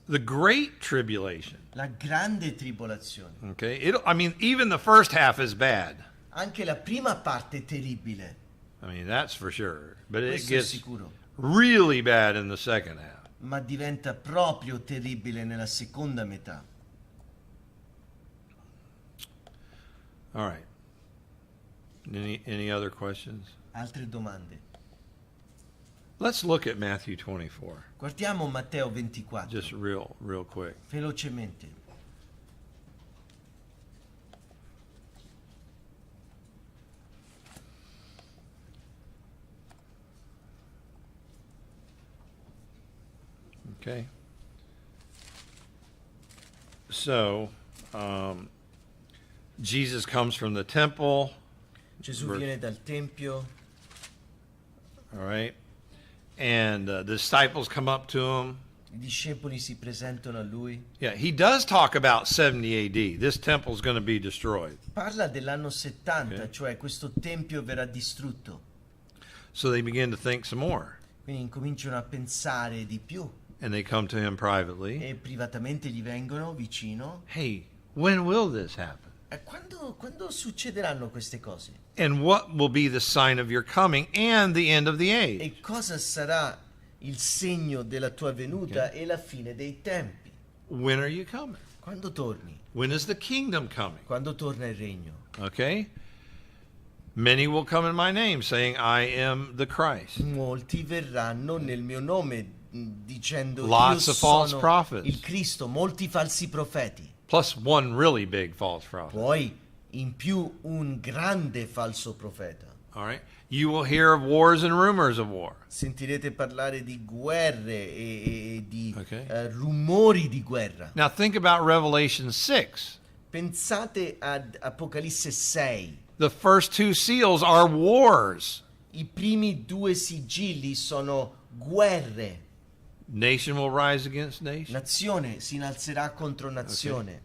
The Great Tribulation. La grande tribolazione. Okay. I mean, even the first half is bad. Anche la prima parte è terribile, I mean, that's for sure. But it questo è gets sicuro. really bad in the second half. Ma diventa proprio terribile nella seconda metà. All right. Any other questions? Altre domande? Let's look at Matthew 24, Guardiamo Matteo 24, just real quick. velocemente. Okay. So, Jesus comes from the temple. Gesù Verse- viene dal Tempio, All right. And the disciples come up to him. i discepoli si presentano a lui. Yeah, he does talk about 70 AD. This temple's going to be destroyed. Parla dell'anno 70, Ok. cioè questo Tempio verrà distrutto. So they begin to think some more. Quindi incominciano a pensare di più And they come to him privately. e privatamente gli vengono vicino. Hey, when will this happen? E quando succederanno queste cose? And what will be the sign of your coming and the end of the age? E cosa sarà il segno della tua venuta e la fine dei tempi? When are you coming? Quando torni? When is the kingdom coming? Quando torna il regno? Okay? Many will come in my name, saying, I am the Christ. Molti verranno nel mio nome dicendo Lots io of false sono prophets. il Cristo, molti falsi profeti. Plus one really big false prophet. Poi in più un grande falso profeta. All right? You will hear of wars and rumors of war. Sentirete parlare di guerre e di Ok. rumori di guerra. Now think about Revelation 6. Pensate ad Apocalisse 6. The first 2 seals are wars. I primi 2 sigilli sono guerre. Nation will rise against nation. Nazione si innalzerà contro nazione.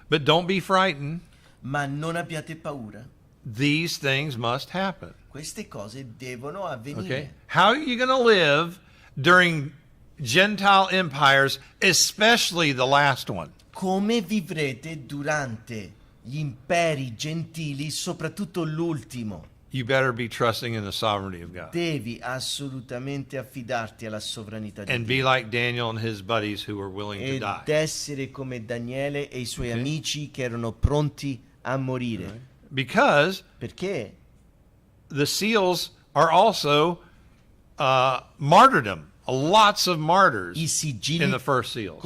But don't be frightened. Ma non abbiate paura. These things must happen. Queste cose devono avvenire. Okay? How are you going to live during Gentile empires, especially the last one? Come vivrete durante gli imperi gentili, soprattutto l'ultimo? You better be trusting in the sovereignty of God. Devi assolutamente affidarti alla sovranità di And Dio. be like Daniel and his buddies who were willing to Ed die. essere come Daniele e i suoi Ok. amici che erano pronti a morire. Because Perché? the seals are also martyrdom. Lots of martyrs I sigilli in the first seals.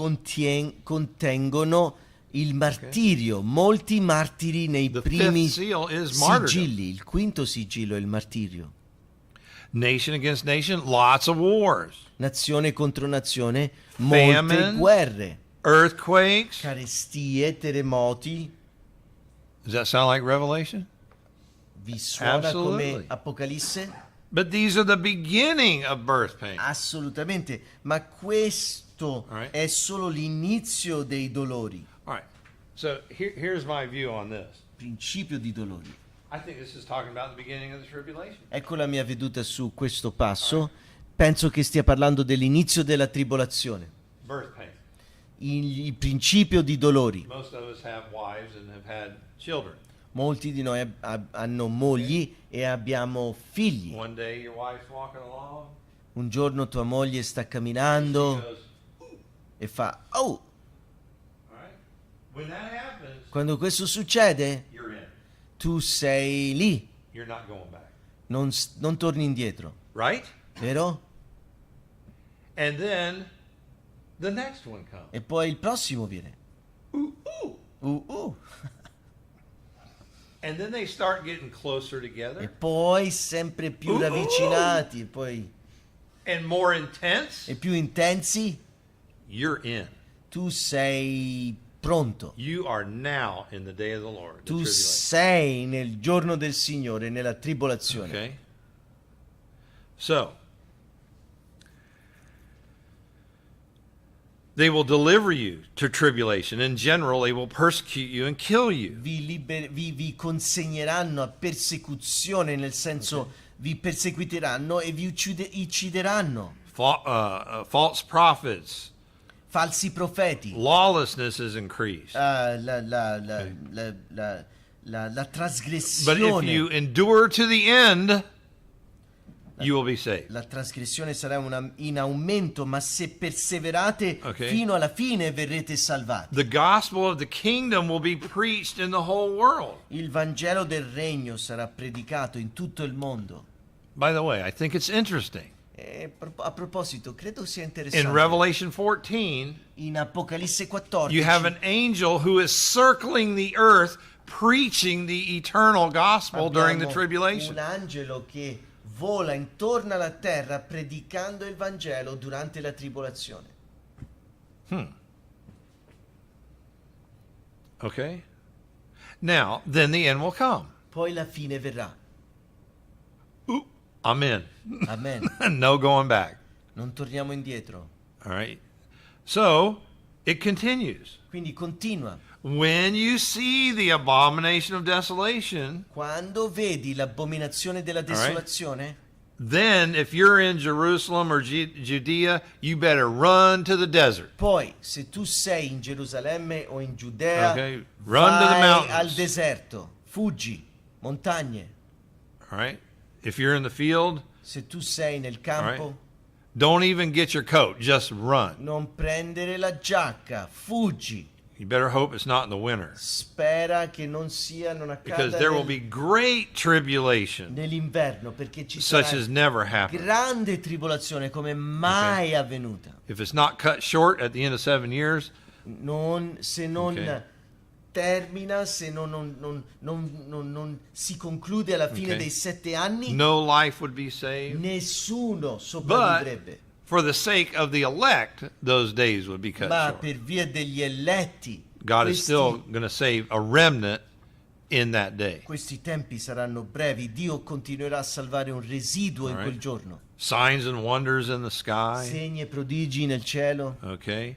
contengono il martirio, molti martiri nei The primi fifth seal is martyrdom. sigilli. Il quinto sigillo è il martirio. Nation against nation, lots of wars. Nazione contro nazione, molte Famine. guerre, Earthquakes. carestie, terremoti. Does that sound like Revelation? Vi suona Absolutely. come Apocalisse? But these are the beginning of birth pain. Assolutamente, ma questo Alright. è solo l'inizio dei dolori. All right. So here's my view on this. principio di dolori. I think this is talking about the beginning of the tribulation. Ecco la mia veduta su questo passo. Penso che stia parlando dell'inizio della tribolazione, Birth pain. il principio di dolori. Most of us have wives and have had children. Molti di noi hanno mogli e abbiamo figli. One day your wife's walking along. Un giorno tua moglie sta She camminando goes, e fa, oh, all right. When that happens, quando questo succede, you're in. tu sei lì, You're not going back. non torni indietro, Right? vero? And then the next one comes. E poi il prossimo viene. Ooh. And then they start getting closer E together poi sempre più ravvicinati, e poi and more intense. e più intensi, You're in. tu sei pronto. You are now in the day of the Lord. The Tu tribulation. sei nel giorno del Signore, nella tribolazione. Okay. So, they will deliver you to tribulation. In general, they will persecute you and kill you. Vi consegneranno a persecuzione, nel senso vi perseguiteranno e vi uccideranno. False prophets. Falsi profeti. Lawlessness is increased. La But if trasgressione. you endure to the end, you will be saved. La trasgressione sarà in aumento, ma se perseverate Ok. fino alla fine verrete salvati. The gospel of the kingdom will be preached in the whole world. Il Vangelo del Regno sarà predicato in tutto il mondo. By the way, I think it's interesting. E a proposito, credo sia In interessante. Revelation 14, In Apocalisse 14 you have an angel who is circling the earth preaching the eternal gospel during the abbiamo tribulation. un angelo che vola intorno alla terra predicando il Vangelo durante la tribolazione. Okay? Now, then the end will come. Poi la fine verrà. Ooh, I'm in. Amen. No going back. Non torniamo indietro. All right? So, it continues. Quindi continua. When you see the abomination of desolation, Quando vedi l'abominazione della desolazione, then if you're in Jerusalem or Judea, you better run to the desert. poi se tu sei in Gerusalemme o in Giudea, Okay, run to the vai mountains. al deserto, fuggi, montagne. All right? If you're in the field, Se tu sei nel campo, All don't even get your coat, just run. non prendere la giacca, fuggi. You better hope it's not in the winter, Spera che non because accada there will be great tribulation nell'inverno, perché ci such sarà as never happened. grande tribolazione come mai avvenuta. If it's not cut short at the end of 7 years, Se non Ok. termina, se non si conclude alla fine Ok. dei 7 anni, no life would be saved. nessuno But sopravvivrebbe. for the sake of the elect, those days would be cut Ma short. per via degli eletti, God is questi, still going to save a remnant in that day. questi tempi saranno brevi. Dio continuerà a salvare un residuo in All quel right. giorno. Signs and wonders in the sky. Segni e prodigi nel cielo, Okay.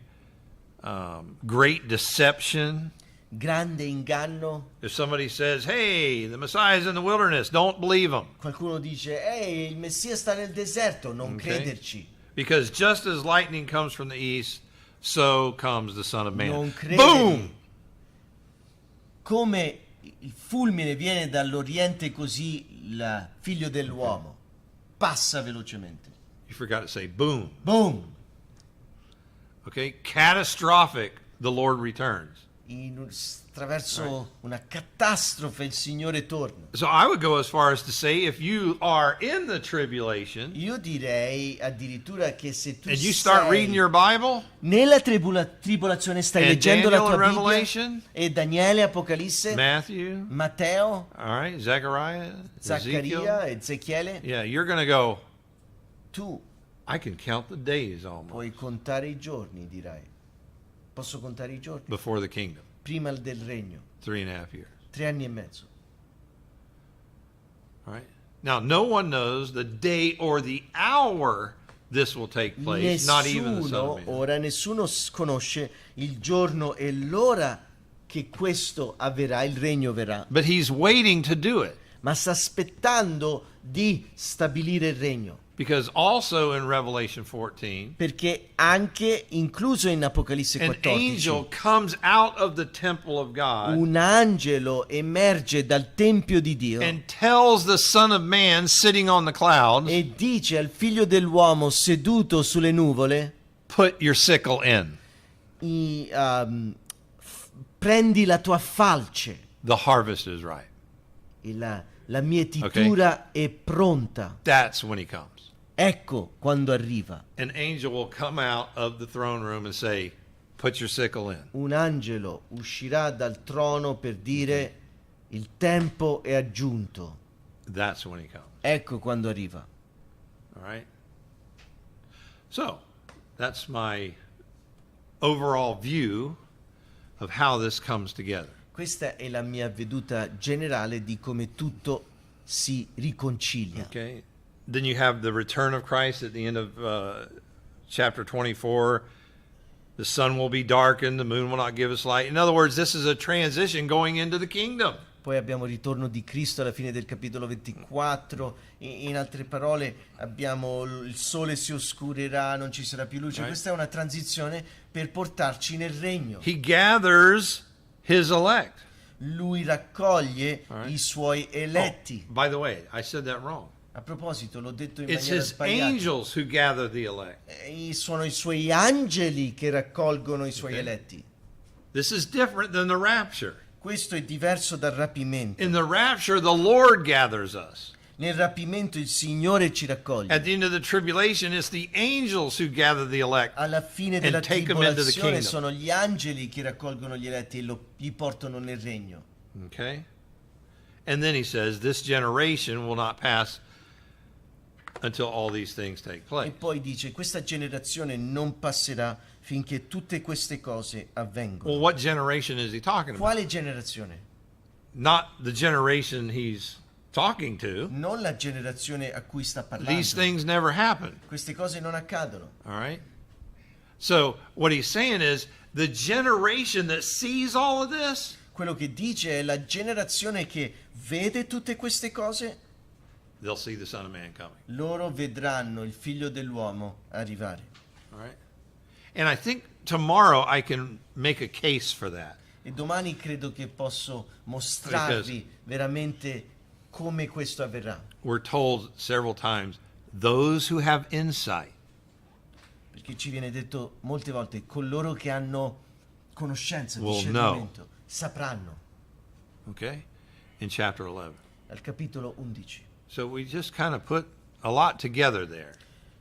Great deception. grande inganno. If somebody says, hey, the Messiah is in the wilderness, don't believe them. Qualcuno dice, ehi, il Messia sta nel deserto, non Ok. crederci. Because just as lightning comes from the east, so comes the Son of Man. Non credere. Boom! Come il fulmine viene dall'oriente, così il figlio dell'uomo passa velocemente. You forgot to say boom. Boom! Okay? Catastrophic, the Lord returns. Attraverso una catastrofe il Signore torna. So I would go as far as to say if you are in the tribulation Io direi addirittura che se tu and you start sei reading your Bible, nella tribolazione, stai and leggendo la Daniel tua and Bibbia, Revelation, e Daniele, Apocalisse, Matteo, Matteo, all right, Zechariah, Ezekiel. Zaccaria, Ezechiele, Yeah, you're going to go, tu I can count the days almost puoi contare i giorni, dirai. Posso contare i giorni? before the kingdom. Prima del regno, 3.5 years. 3 anni e mezzo. All right. Now, no one knows the day or the hour this will take place, not even the Son of Man. Nessuno conosce il giorno e l'ora che questo avverrà, il regno verrà, but he's waiting to do it. ma sta aspettando di stabilire il regno. Because also in Revelation 14, Perché anche incluso in Apocalisse an 14, angel comes out of the temple of God un angelo emerge dal Tempio di Dio and tells the Son of Man sitting on the clouds, e dice al figlio dell'uomo seduto sulle nuvole, put your sickle in. Prendi la tua falce, The harvest is ripe. e la mietitura è pronta. That's when he comes. Ecco quando arriva. An angel will come out of the throne room and say, put your sickle in. Un angelo uscirà dal trono per dire il tempo è aggiunto. That's when he comes. Ecco quando arriva. All right? So, that's my overall view of how this comes together. Questa è la mia veduta generale di come tutto si riconcilia. Okay? Then you have the return of Christ at the end of chapter 24. The sun will be darkened, the moon will not give us light. In other words, this is a transition going into the kingdom. Poi abbiamo il ritorno di Cristo alla fine del capitolo 24. In altre parole, abbiamo il sole si oscurerà, non ci sarà più luce. Right. Questa è una transizione per portarci nel regno. He gathers his elect. Lui raccoglie Right. i suoi eletti. Oh, by the way, I said that wrong. A proposito, l'ho detto in It's maniera his sbagliata. angels who gather the elect. Sono i suoi angeli che raccolgono i suoi Ok. eletti. This is different than the rapture. Questo è diverso dal rapimento. In the rapture, the Lord gathers us. Nel rapimento il Signore ci raccoglie. At the end of the tribulation, it's the angels who gather the elect. Alla fine della and take 'em into the tribolazione kingdom. sono gli angeli che raccolgono gli eletti e li portano nel regno. Okay? And then he says, this generation will not pass until all these things take E place. poi dice, questa generazione non passerà finché tutte queste cose Well, avvengono. what generation is he talking about? Quale generazione? Not the generation he's talking to. Non la generazione a cui sta These parlando. things never happen. Queste cose non accadono. All right? So, what he's saying is, the generation that sees all of this, Quello che dice è la generazione che vede tutte queste cose, they'll see the Son of Man coming. loro vedranno il figlio dell'uomo arrivare. All right? And I think tomorrow I can make a case for that. E domani credo che posso mostrarvi veramente come questo avverrà. We're told several times, those who have insight. Perché ci viene detto molte volte, coloro che hanno conoscenza, Will discernimento, sapranno. Okay? In chapter 11. Al capitolo 11. So we just kind of put a lot together there.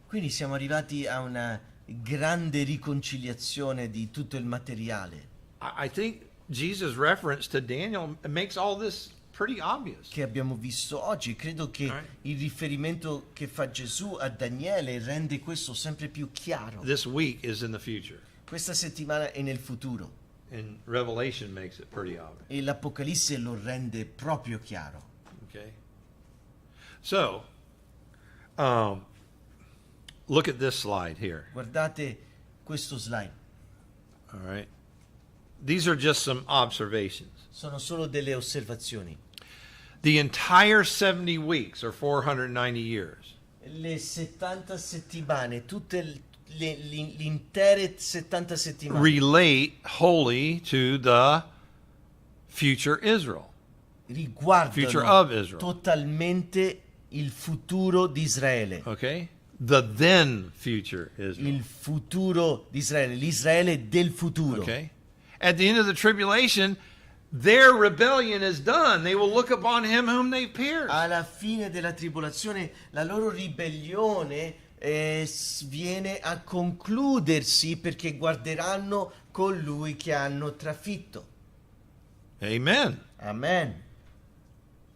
Quindi siamo arrivati a una grande riconciliazione di tutto il materiale I think Jesus' reference to Daniel makes all this pretty obvious. che abbiamo visto oggi. Credo che Alright. il riferimento che fa Gesù a Daniele rende questo sempre più chiaro. This week is in the future. Questa settimana è nel futuro And Revelation makes it pretty obvious. e l'Apocalisse lo rende proprio chiaro. Okay? So, look at this slide here. Guardate questo slide. All right? These are just some observations. Sono solo delle osservazioni. The entire 70 weeks, or 490 years, Le 70 settimane, le intere 70 settimane relate wholly to the future Israel. Future of riguardano Israel. totalmente il futuro di Israele. Okay? The then future Israel. Il futuro di Israele, l'Israele del futuro. Okay? At the end of the tribulation, their rebellion is done. They will look upon him whom they pierced. Alla fine della tribolazione la loro ribellione viene a concludersi perché guarderanno colui che hanno trafitto. Amen. Amen.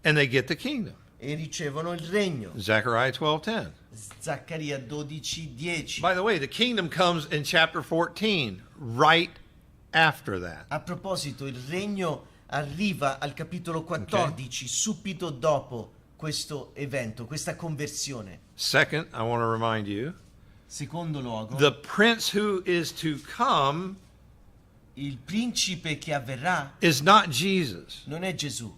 And they get the kingdom. E ricevono il regno. Zechariah 12:10. Zaccaria 12:10. By the way, the kingdom comes in chapter 14, right after that. A proposito, il regno arriva al capitolo 14, subito dopo questo evento, questa conversione. Second, I want to remind you, Secondo luogo, the prince who is to come, Il principe che avverrà is not Jesus non è Gesù,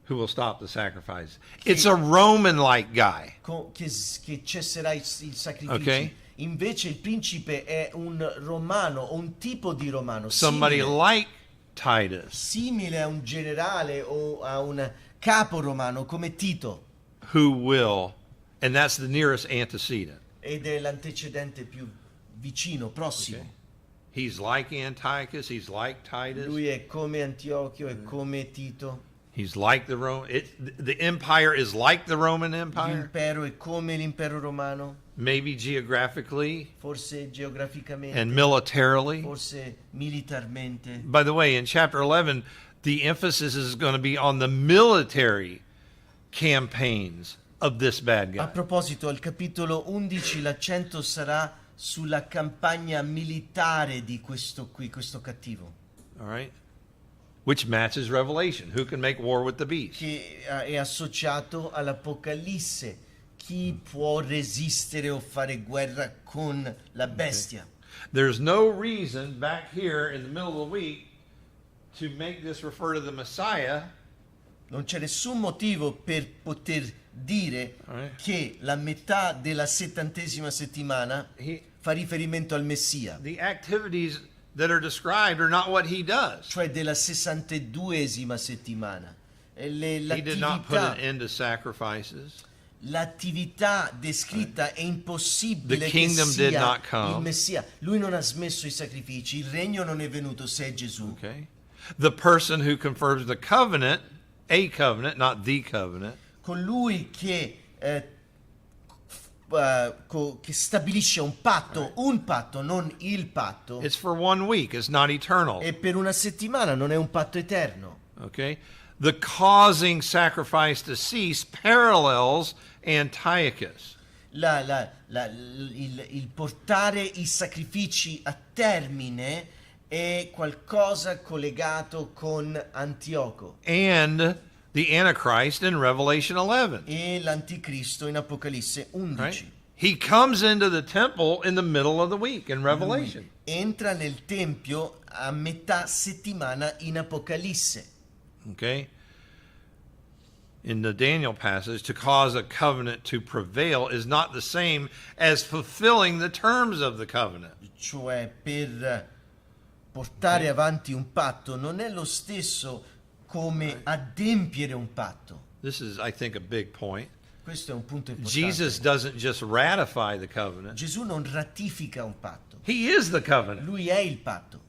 who will stop the sacrifice. It's a Roman-like guy. che cesserà i sacrifici. Ok. Invece il principe è un romano, o un tipo di romano, Somebody simile, like Titus, simile a un generale o a un capo romano come Tito, who will, and that's the nearest antecedent. ed è l'antecedente più vicino, prossimo. Okay. He's like Antiochus, he's like Titus, Lui è come Antiochio, è come Tito. he's like the Roman. The empire is like the Roman Empire, L'impero è come l'impero romano, maybe geographically forse geograficamente, and militarily. forse militarmente. By the way, in chapter 11, the emphasis is going to be on the military campaigns of this bad A guy. proposito, al capitolo 11 l'accento sarà sulla campagna militare di questo cattivo, All right? Which matches Revelation. Who can make war with the beast? che è associato all'Apocalisse. Chi può resistere o fare guerra con la bestia? There's no reason back here in the middle of the week to make this refer to the Messiah. Non c'è nessun motivo per poter dire Alright. che la metà della 70ª settimana fa riferimento al Messia, The activities that are described are not what he does. cioè della 62ª settimana. E He did not put an end to sacrifices. l'attività descritta è impossibile The che kingdom did sia not come. il Messia. Lui non ha smesso i sacrifici, il regno non è venuto se è Gesù. Okay. The person who confirms the covenant, a covenant, not the covenant, Colui che stabilisce un patto, non il patto, it's for 1 week. It's not eternal. e per una settimana non è un patto eterno. Okay. The causing sacrifice to cease parallels Antiochus. Il portare i sacrifici a termine è qualcosa collegato con Antioco And the Antichrist in Revelation 11. e l'anticristo in Apocalisse 11. Right? He comes into the temple in the middle of the week in Revelation. Entra nel tempio a metà settimana in Apocalisse. Okay? In the Daniel passage, to cause a covenant to prevail is not the same as fulfilling the terms of the covenant. Cioè per portare avanti un patto non è lo stesso come adempiere un patto. This is, I think, a big point. Questo è un punto importante. Jesus doesn't just ratify the covenant. Gesù non ratifica un patto, He is the covenant. lui è il patto.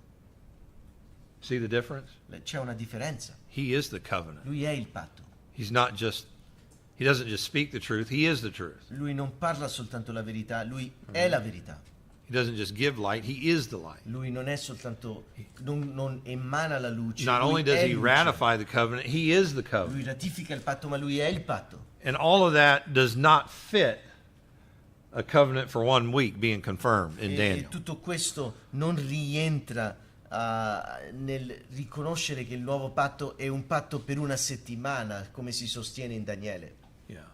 See the difference? C'è una differenza. He is the covenant. Lui è il patto. He doesn't just speak the truth, he is the truth. Lui non parla soltanto la verità, lui è la verità. He doesn't just give light, he is the light. Lui non è soltanto non emana la luce. Not lui only does è he luce. ratify the covenant, he is the Lui covenant. ratifica il patto, ma lui è il patto. And all of that does not fit a covenant for 1 week being confirmed in E Daniel. tutto questo non rientra nel riconoscere che il nuovo patto è un patto per una settimana, come si sostiene in Daniele. Yeah.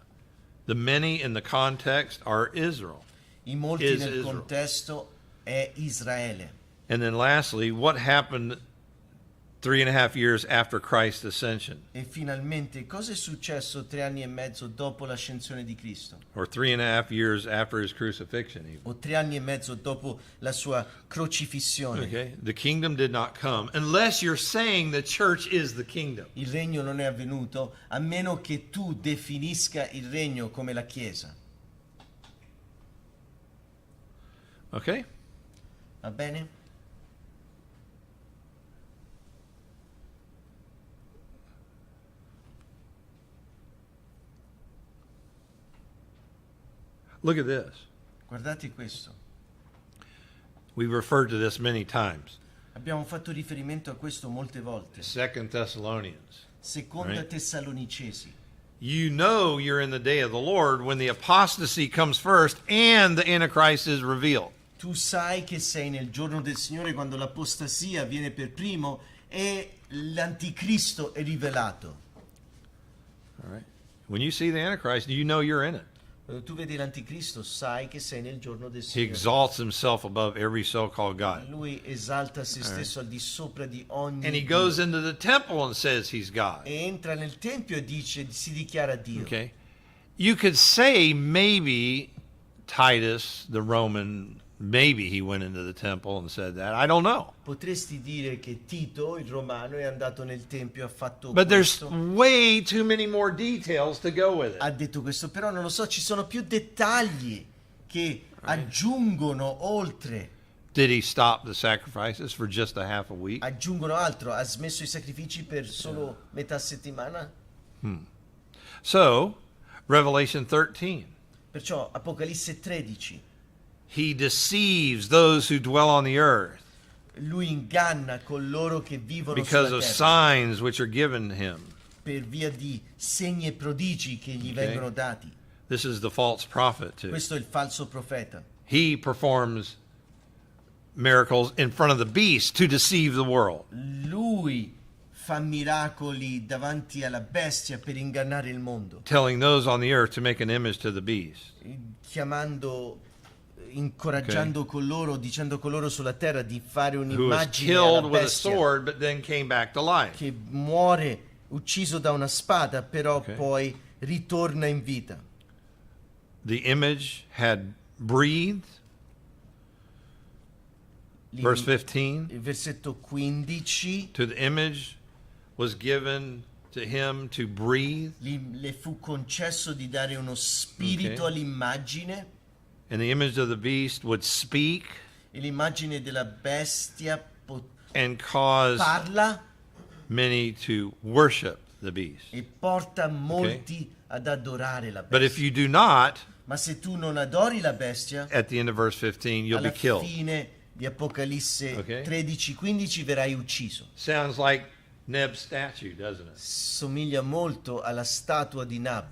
The many in the context are Israel. I molti Is nel Israel. contesto è Israele. And then lastly, what happened 3.5 years after Christ's ascension? E finalmente, cosa è successo 3 anni e mezzo dopo l'ascensione di Cristo? Or 3.5 years after his crucifixion even. O 3 anni e mezzo dopo la sua crocifissione? Okay. The kingdom did not come unless you're saying the church is the kingdom. Il regno non è avvenuto a meno che tu definisca il regno come la Chiesa. Okay? Va bene? Look at this. Guardate questo. We've referred to this many times. Abbiamo fatto riferimento a questo molte volte. 2 Thessalonians. Seconda Right. Tessalonicesi. You know you're in the day of the Lord when the apostasy comes first and the Antichrist is revealed. Tu sai che sei nel giorno del Signore quando l'apostasia viene per primo e l'anticristo è rivelato. All right. When you see the Antichrist, you know you're in it. Quando tu vedi l'anticristo sai che sei nel giorno del He Signore. exalts himself above every so-called God. Lui esalta se stesso al di sopra di ogni And he Dio. goes into the temple and says he's God. E entra nel tempio e si dichiara Dio. Okay? You could say maybe Titus, the Roman, maybe he went into the temple and said that. I don't know. Potresti dire che Tito, il romano, è andato nel tempio e ha fatto But there's questo. way too many more details to go with Ha it. detto questo, però non lo so, ci sono più dettagli che aggiungono oltre, Did he stop the sacrifices for just a half a week? aggiungono altro. Ha smesso i sacrifici per solo metà settimana? So, Revelation 13. Perciò Apocalisse 13, He deceives those who dwell on the earth lui inganna coloro che vivono because sulla of terra signs which are given him. per via di segni e prodigi che gli vengono dati. This is the false prophet too. Questo è il falso profeta. He performs miracles in front of the beast to deceive the world. Lui fa miracoli davanti alla bestia per ingannare il mondo, Telling those on the earth to make an image to the beast. chiamando, incoraggiando coloro, dicendo coloro sulla terra di fare Who was un'immagine alla killed with a bestia sword but then came back to life. che muore ucciso da una spada, però Ok. poi ritorna in vita. The image had breathed. Verse 15. Il versetto 15, To the image was given to him to breathe, le fu concesso di dare uno spirito Ok. all'immagine, and the image of the beast would speak e l'immagine della bestia and cause parla many to worship the beast. e porta molti ad adorare la But if bestia. you do not, Ma se tu non adori la bestia, at the end of verse 15, you'll be alla killed. fine di Apocalisse Ok. 13-15 verrai ucciso. Sounds like Neb's statue, doesn't it? Somiglia molto alla statua di Nab.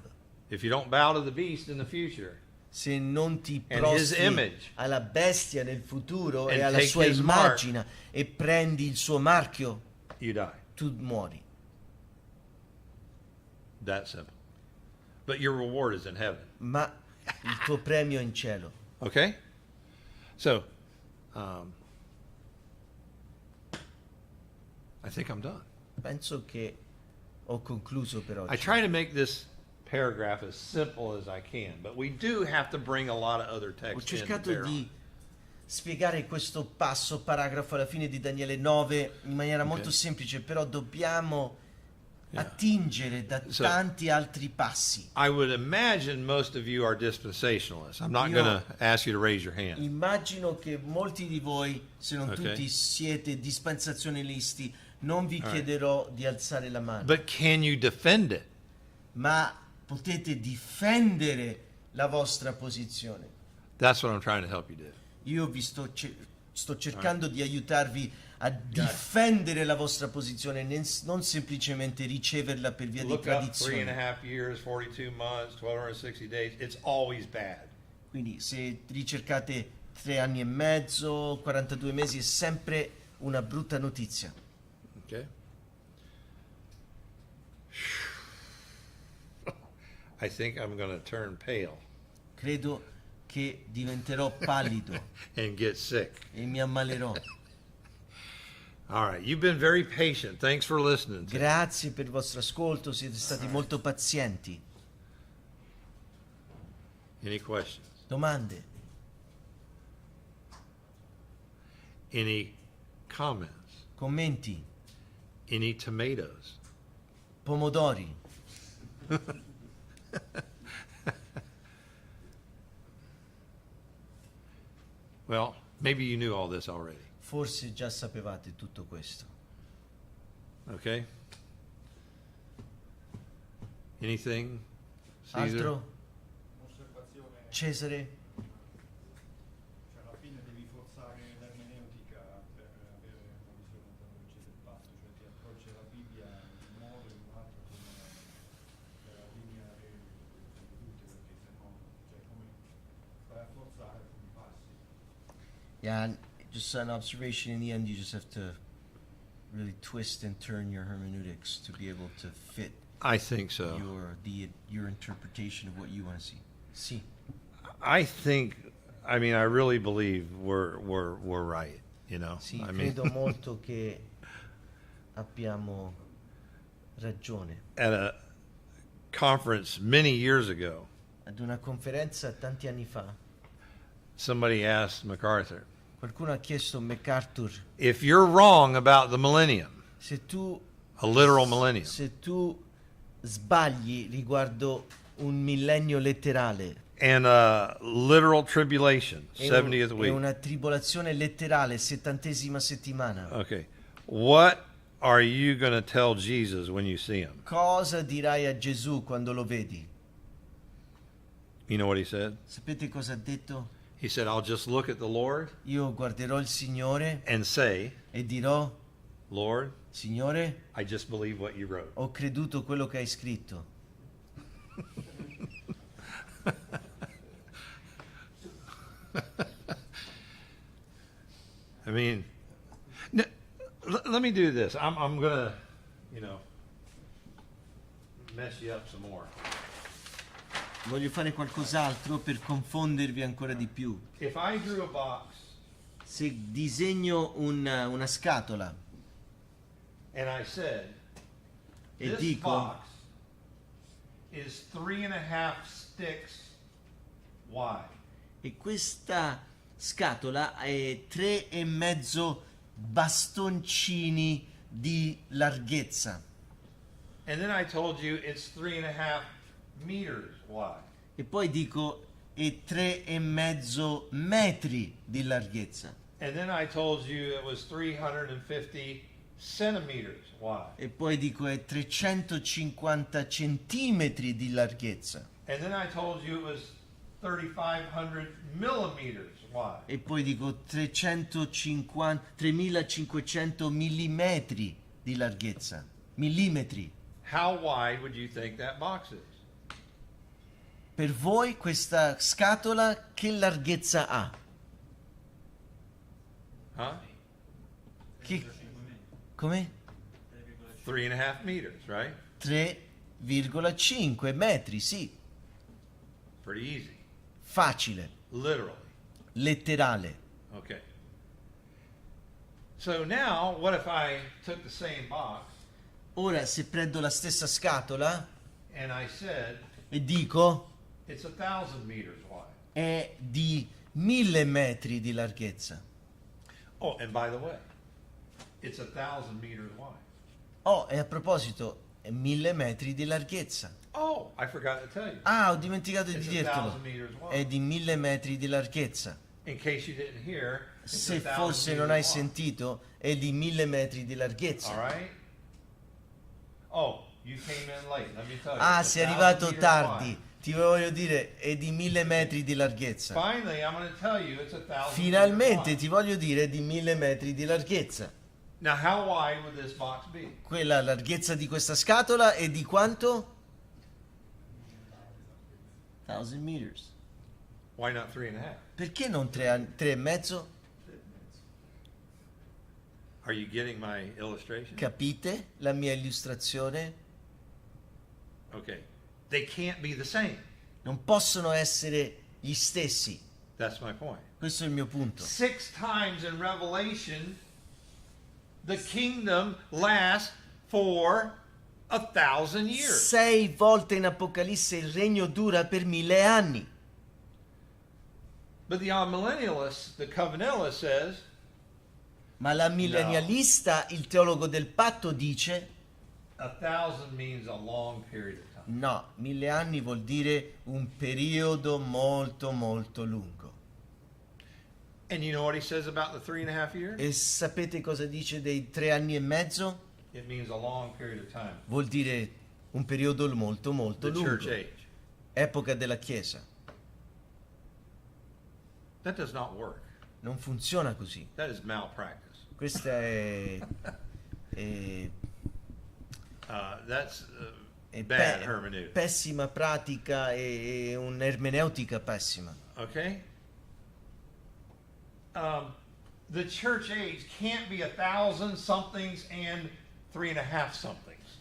If you don't bow to the beast in the future Se non ti And his prostri image. alla bestia nel futuro And e alla take sua his mark. immagine e prendi il suo marchio, you die. tu muori. That simple. But your reward is in heaven. Ma il tuo premio è in cielo. Okay? So, I think I'm done. Penso che ho concluso per oggi. I try to make this paragraph as simple as I can, but we do have to bring a lot of other Ho text in to cercato bear di on. spiegare questo paragrafo alla fine di Daniele 9 in maniera Ok. molto semplice, però dobbiamo Yeah. attingere da So- tanti altri passi. I would imagine most of you are dispensationalists. I'm not Io- going to ask you to raise your hand. Immagino che molti di voi, se non Ok. tutti, siete dispensazionalisti. Non vi All right. chiederò di alzare la mano, But can you defend it? ma potete difendere la vostra posizione. That's what I'm trying to help you do. Io vi sto cercando di aiutarvi a difendere la vostra posizione, non semplicemente riceverla per via di Look up 3.5 tradizione. years, 42 months, 1260 days. It's always bad. Quindi se ricercate 3 anni e mezzo, 42 mesi, è sempre una brutta notizia. Okay? I think I'm going to turn pale Credo che diventerò pallido and get sick. e mi ammalerò. All right. You've been very patient. Thanks for listening. To me. Grazie per il vostro ascolto, siete stati molto pazienti. Any questions? Domande? Any comments? Commenti? Any tomatoes? Pomodori? Well, maybe you knew all this already. Forse già sapevate tutto questo. Okay? Anything? Caesar? Altro? Un'osservazione, Cesare? cioè alla fine devi forzare l'ermeneutica per avere una visione teologica del patto, cioè ti approcci alla Bibbia in un modo o in un altro come per allineare tutte, perché sennò, cioè come vai a forzare come passi. Yeah, just an observation in the end, you just have to really twist and turn your hermeneutics to be able to fit I think so. your interpretation of what you want to see. Sì, I think, I mean, I really believe we're right, you know. sì, I mean, credo molto che abbiamo ragione. at a conference many years ago, Ad una conferenza tanti anni fa, somebody asked MacArthur, qualcuno ha chiesto a MacArthur if you're wrong about the millennium, se tu, a literal millennium, se tu sbagli riguardo un millennio letterale and a literal tribulation, e 70th e week. una tribolazione letterale, 70ª settimana, Okay. What are you going to tell Jesus when you see him? cosa dirai a Gesù quando lo vedi? You know what he said? Sapete cosa ha detto? He said, I'll just look at the Lord Io guarderò il Signore and say, e dirò, Lord, Signore, I just believe what you wrote. ho creduto quello che hai scritto. I mean, let me do this. I'm going to, you know, mess you up some more. Voglio fare qualcos'altro per confondervi ancora di più. If I drew a box Se disegno una scatola and I said, e this dico, box is 3.5 sticks wide. e questa scatola è 3,5 bastoncini di larghezza, And then I told you it's 3.5 meters wide. e poi dico è 3,5 metri di larghezza, And then I told you it was 350 centimeters wide. e poi dico è 350 centimetri di larghezza, And then I told you it was 3,500 millimeters wide. e poi dico 3500 millimetri di larghezza, millimetri. How wide would you think that box is? Per voi questa scatola che larghezza ha? Huh? Come? 3.5 meters, right? 3,5 metri, sì. Pretty easy. Facile, Literally. letterale. Okay. So now, what if I took the same box Ora, se prendo la stessa scatola and I said e dico it's 1,000 meters wide? è di 1000 metri di larghezza. Oh, and by the way, it's 1,000 meters wide. Oh, e a proposito, è 1000 metri di larghezza. Oh, I forgot to tell you. Ah, ho dimenticato di It's dirtelo. 1,000 meters wide. È di 1000 metri di larghezza. In case you didn't hear, it's Se 1,000 forse non meters hai wide. sentito, è di 1000 metri di larghezza. All right. Oh, you came in late. Let me tell you. Ah, it's sei 1,000 arrivato meters tardi. wide. Ti voglio dire, è di 1000 metri di larghezza. Finally, I'm going to tell you it's 1,000 Finalmente meters ti wide. voglio dire, è di 1000 metri di larghezza. Now, how wide would this box be? Quella larghezza di questa scatola è di quanto? 1000 meters. Why not 3.5? Perché non 3,5? Are you getting my illustration? Capite la mia illustrazione? Okay. They can't be the same. Non possono essere gli stessi. That's my point. Questo è il mio punto. 6 times in Revelation, the kingdom lasts for 1,000 years. 6 volte in Apocalisse il regno dura per 1000 anni. But the amillennialist, the covenantalist says, Ma la millennialista, il teologo del patto, dice 1,000 means a long period of time. no, 1000 anni vuol dire un periodo molto molto lungo. And you know what he says about the 3.5 years? E sapete cosa dice dei 3 anni e mezzo? It means a long period of time. Vuol dire un periodo molto molto The lungo. church age. Epoca della Chiesa. That does not work. Non funziona così. That is malpractice. Questa è That's è bad hermeneutic. pessima pratica e un'ermeneutica pessima. Okay? The church age can't be 1,000 somethings and 3.5 somethings.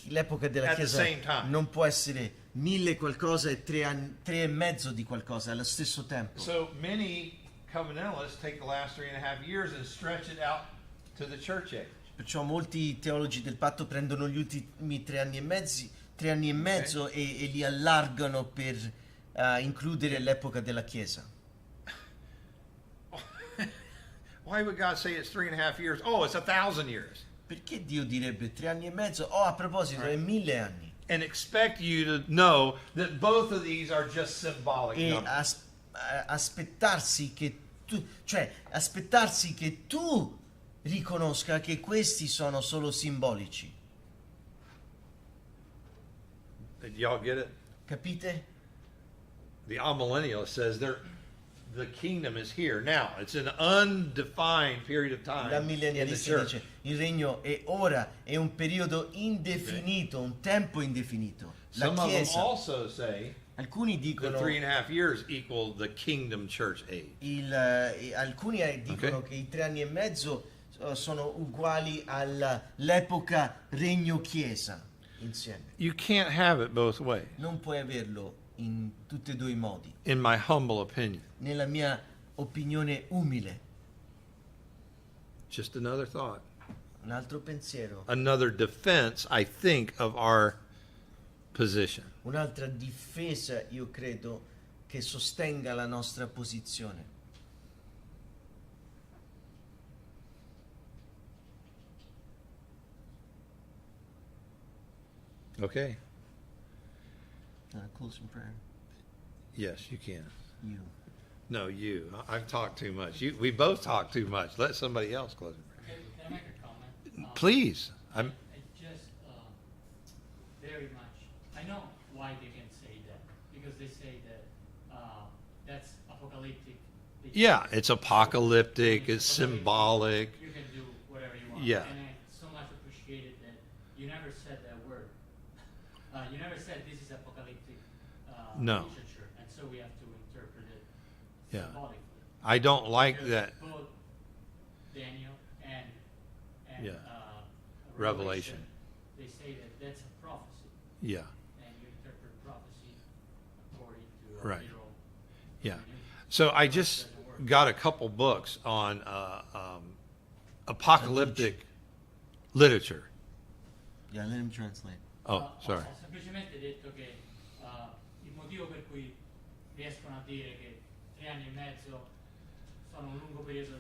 l'epoca della At the Chiesa same time. non può essere 1000 qualcosa e 3 e mezzo di qualcosa allo stesso tempo. So many covenantalists take the last 3.5 years and stretch it out to the church age. Perciò molti teologi del patto prendono gli ultimi 3 anni e mezzo e li allargano per includere l'epoca della Chiesa. Why would God say it's 3.5 years? Oh, it's 1,000 years. Perché Dio direbbe 3 anni e mezzo? Oh, a proposito, è 1000 anni. And expect you to know that both of these are just symbolic E numbers. aspettarsi che tu riconosca che questi sono solo simbolici. Did y'all get it? Capite? The amillennialist says the kingdom is here now. It's an undefined period of time La in the millennialista church. dice il regno è ora, è un periodo indefinito, un tempo indefinito. La Some of them Chiesa, also say alcuni the dicono 3.5 years equal the kingdom church age. alcuni dicono Ok. che i 3 anni e mezzo sono uguali all'epoca regno Chiesa insieme. You can't have it both ways, Non puoi averlo in tutti e due i modi. in my humble opinion. Nella mia opinione umile, Just another thought. un altro pensiero, Another defense, I think, of our position. un'altra difesa, io credo, che sostenga la nostra posizione. Okay? Close in prayer. Yes, you can. You. No, you. I've talked too much. We both talk too much. Let somebody else close it. Can I make a comment? Please. I just very much. I know why they can say that because they say that that's apocalyptic. Yeah, it's apocalyptic. It's symbolic. You can do whatever you want. Yeah. And I so much appreciated that you never said that word. You never said this is apocalyptic No. literature, and so we have to interpret it Yeah. symbolically. I don't like Because that. both Daniel and Yeah. Revelation, Revelation. they say that that's a prophecy, Yeah. and you interpret prophecy according to Right. literal. Yeah. meaning. So I just Doesn't work. got a couple books on apocalyptic literature. Yeah, let him translate. Oh, sorry. Ho semplicemente detto che il motivo per cui riescono a dire che 3 anni e mezzo sono un lungo periodo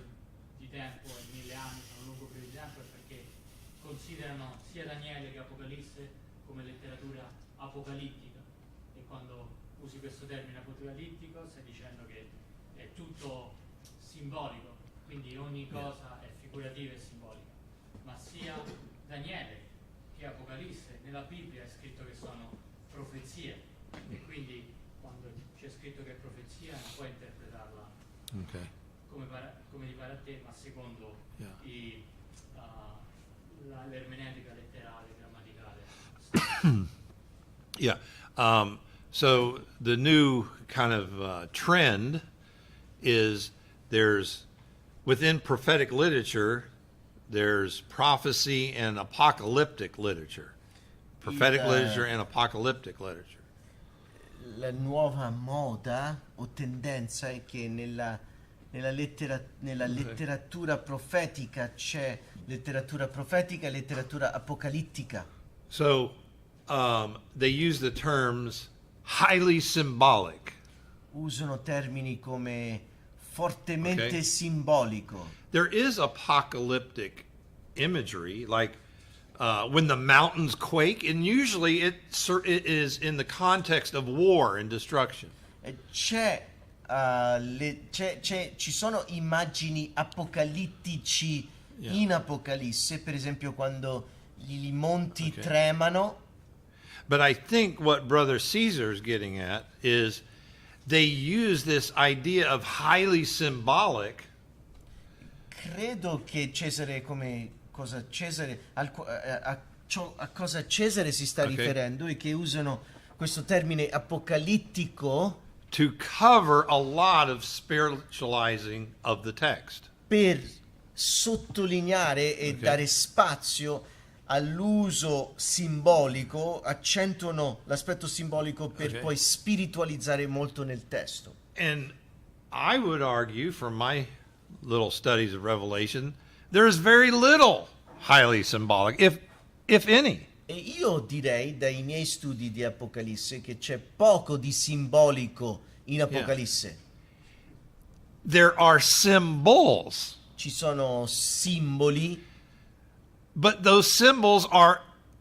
di tempo e 1000 anni sono un lungo periodo di tempo è perché considerano sia Daniele che Apocalisse come letteratura apocalittica, e quando usi questo termine apocalittico stai dicendo che è tutto simbolico, quindi ogni cosa è figurativa e simbolica, ma sia Daniele che Apocalisse nella Bibbia è scritto che sono profezie, e quindi quando c'è scritto che è profezia non puoi interpretarla Okay. come ti pare a te, ma secondo Yeah. l'ermeneutica letterale, grammaticale. Yeah. So the new kind of trend is there's within prophetic literature, there's prophecy and apocalyptic literature. Prophetic Il- literature and apocalyptic literature. La nuova moda o tendenza è che nella letteratura profetica c'è letteratura profetica e letteratura apocalittica. So they use the terms highly symbolic. Usano termini come fortemente Ok. simbolico. There is apocalyptic imagery, like when the mountains quake, and usually it is in the context of war and destruction. Ci sono immagini apocalittici Yeah. in Apocalisse, per esempio quando i monti Ok. tremano. But I think what Brother Caesar's getting at is they use this idea of highly symbolic Credo che Cesare, a cosa Cesare si sta Ok. riferendo, e che usano questo termine apocalittico to cover a lot of spiritualizing of the text. per sottolineare e Ok. dare spazio all'uso simbolico, accentuano l'aspetto simbolico per Ok. poi spiritualizzare molto nel testo. And I would argue from my little studies of Revelation, there is very little highly symbolic, if any. E io direi dai miei studi di Apocalisse che c'è poco di simbolico in Apocalisse. There are symbols, Ci sono simboli, but those symbols are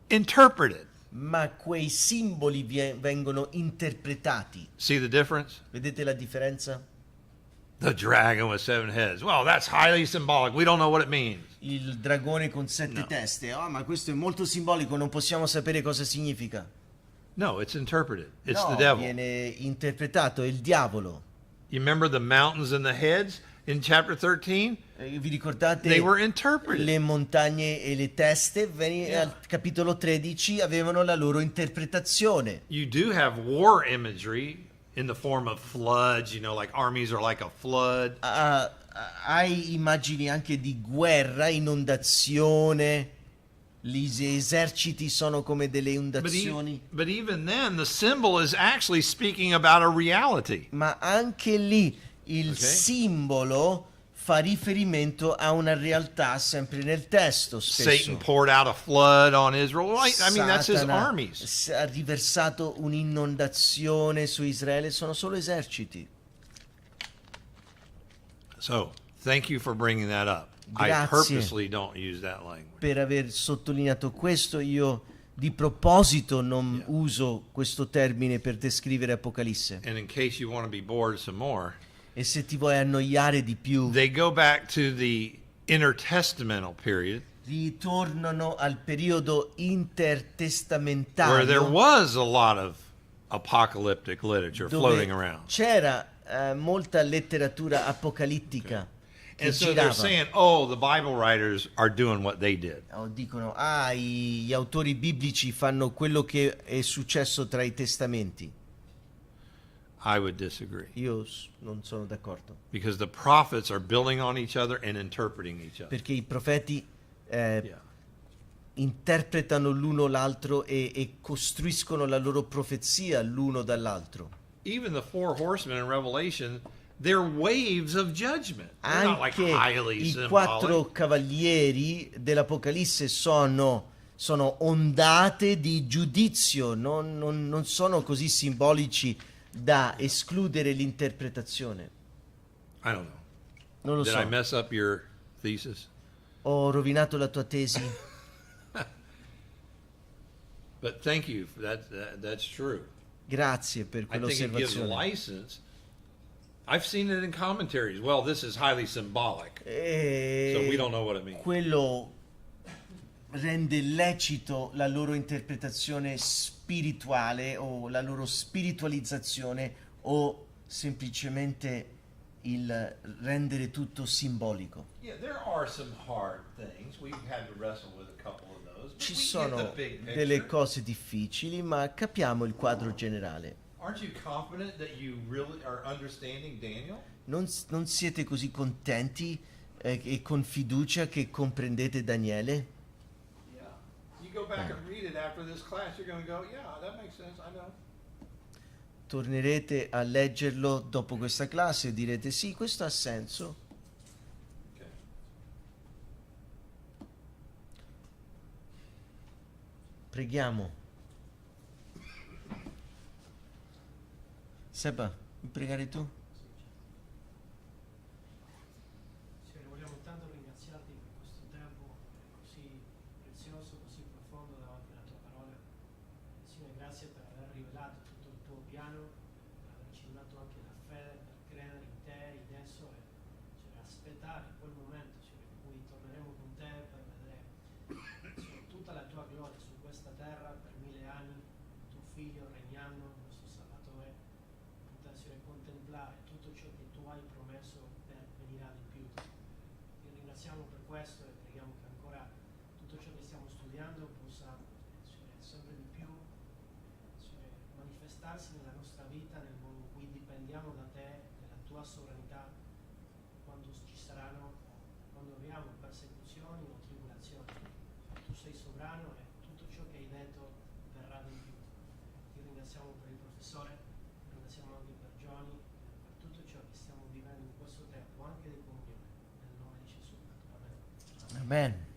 interpreted. ma quei simboli vengono interpretati. See the difference? Vedete la differenza? The dragon with 7 heads. Well, that's highly symbolic. We don't know what it means. Il dragone con 7 No. teste. Oh, ma questo è molto simbolico, non possiamo sapere cosa significa. No, it's interpreted. It's No, the devil. viene interpretato, è il diavolo. You remember the mountains and the heads in chapter 13? Vi ricordate They were interpreted. le montagne e le teste? Yeah. Al capitolo 13 avevano la loro interpretazione. You do have war imagery in the form of floods, like armies are like a flood. Hai immagini anche di guerra, inondazione, gli eserciti sono come delle inondazioni. But even then, the symbol is actually speaking about a reality. Ma anche lì il Ok. simbolo fa riferimento a una realtà sempre nel testo Satan stesso. poured out a flood on Israel. Well, I mean, that's his Satana armies. ha riversato un'inondazione su Israele, sono solo eserciti. So, thank you for bringing that up. I Grazie. purposely don't use that language. Per aver sottolineato questo, io di proposito non Yeah. uso questo termine per descrivere Apocalisse. And in case you want to be bored some more, E se ti vuoi annoiare di più, they go back to the intertestamental period ritornano al periodo where there intertestamentario was a lot of apocalyptic literature dove floating around. c'era molta letteratura apocalittica che And so they're girava. saying, oh, the Bible writers are doing what they did. Dicono, gli autori biblici fanno quello che è successo tra i testamenti. I would disagree. Io non sono d'accordo, Because the prophets are building on each other and interpreting each other. perché i profeti Yeah. interpretano l'uno l'altro e costruiscono la loro profezia l'uno dall'altro. Even the 4 horsemen in Revelation, they're waves of judgment. They're not like Anche highly i symbolic. 4 cavalieri dell'Apocalisse sono ondate di giudizio, non sono così simbolici da escludere l'interpretazione. I don't know. Non lo Did so. I mess up your thesis? Ho rovinato la tua tesi? But thank you. That's true. Grazie per I think it gives quell'osservazione. license. I've seen it in commentaries. Well, this is highly symbolic. So we don't know what it means. Quello rende lecito la loro interpretazione spirituale o la loro spiritualizzazione o semplicemente il rendere tutto simbolico. Yeah, there are some hard things. We've had to wrestle with a couple of those. But Ci we get sono the big delle picture. cose difficili, ma capiamo il quadro generale. Aren't you confident that you really are understanding Daniel? Non siete così contenti e con fiducia che comprendete Daniele? Yeah. You go back and read it after this class, you're going to go, yeah, that makes sense. I know. Tornerete a leggerlo dopo questa classe e direte sì, questo ha senso. Okay. Preghiamo. Seba, vuoi pregare tu? Signore, vogliamo tanto ringraziarti per questo tempo così prezioso, così profondo davanti alla tua parola. Signore, grazie per aver rivelato tutto il tuo piano, per averci dato anche la fede per credere in te, in esso e Signore, aspettare quel momento, Signore, in cui torneremo con te per vedere Signore, tutta la tua gloria su questa terra per 1000 anni, tuo figlio regnando, il nostro Salvatore, poter Signore, contemplare tutto ciò che tu hai promesso per venire ad adempiuto. Ti ringraziamo per questo e preghiamo che ancora tutto ciò che stiamo studiando possa Signore, sempre di più Signore, manifestarsi nella nostra vita nel modo in cui dipendiamo da te, della tua sovranità, quando ci saranno, quando abbiamo persecuzioni o tribolazioni. Tu sei sovrano sovrano e tutto ciò che hai detto verrà adempiuto. Ti ringraziamo per il professore, ti ringraziamo anche per Giovanni, per tutto ciò che stiamo vivendo in questo tempo, anche di comunione, nel nome di Gesù. Amen. Amen.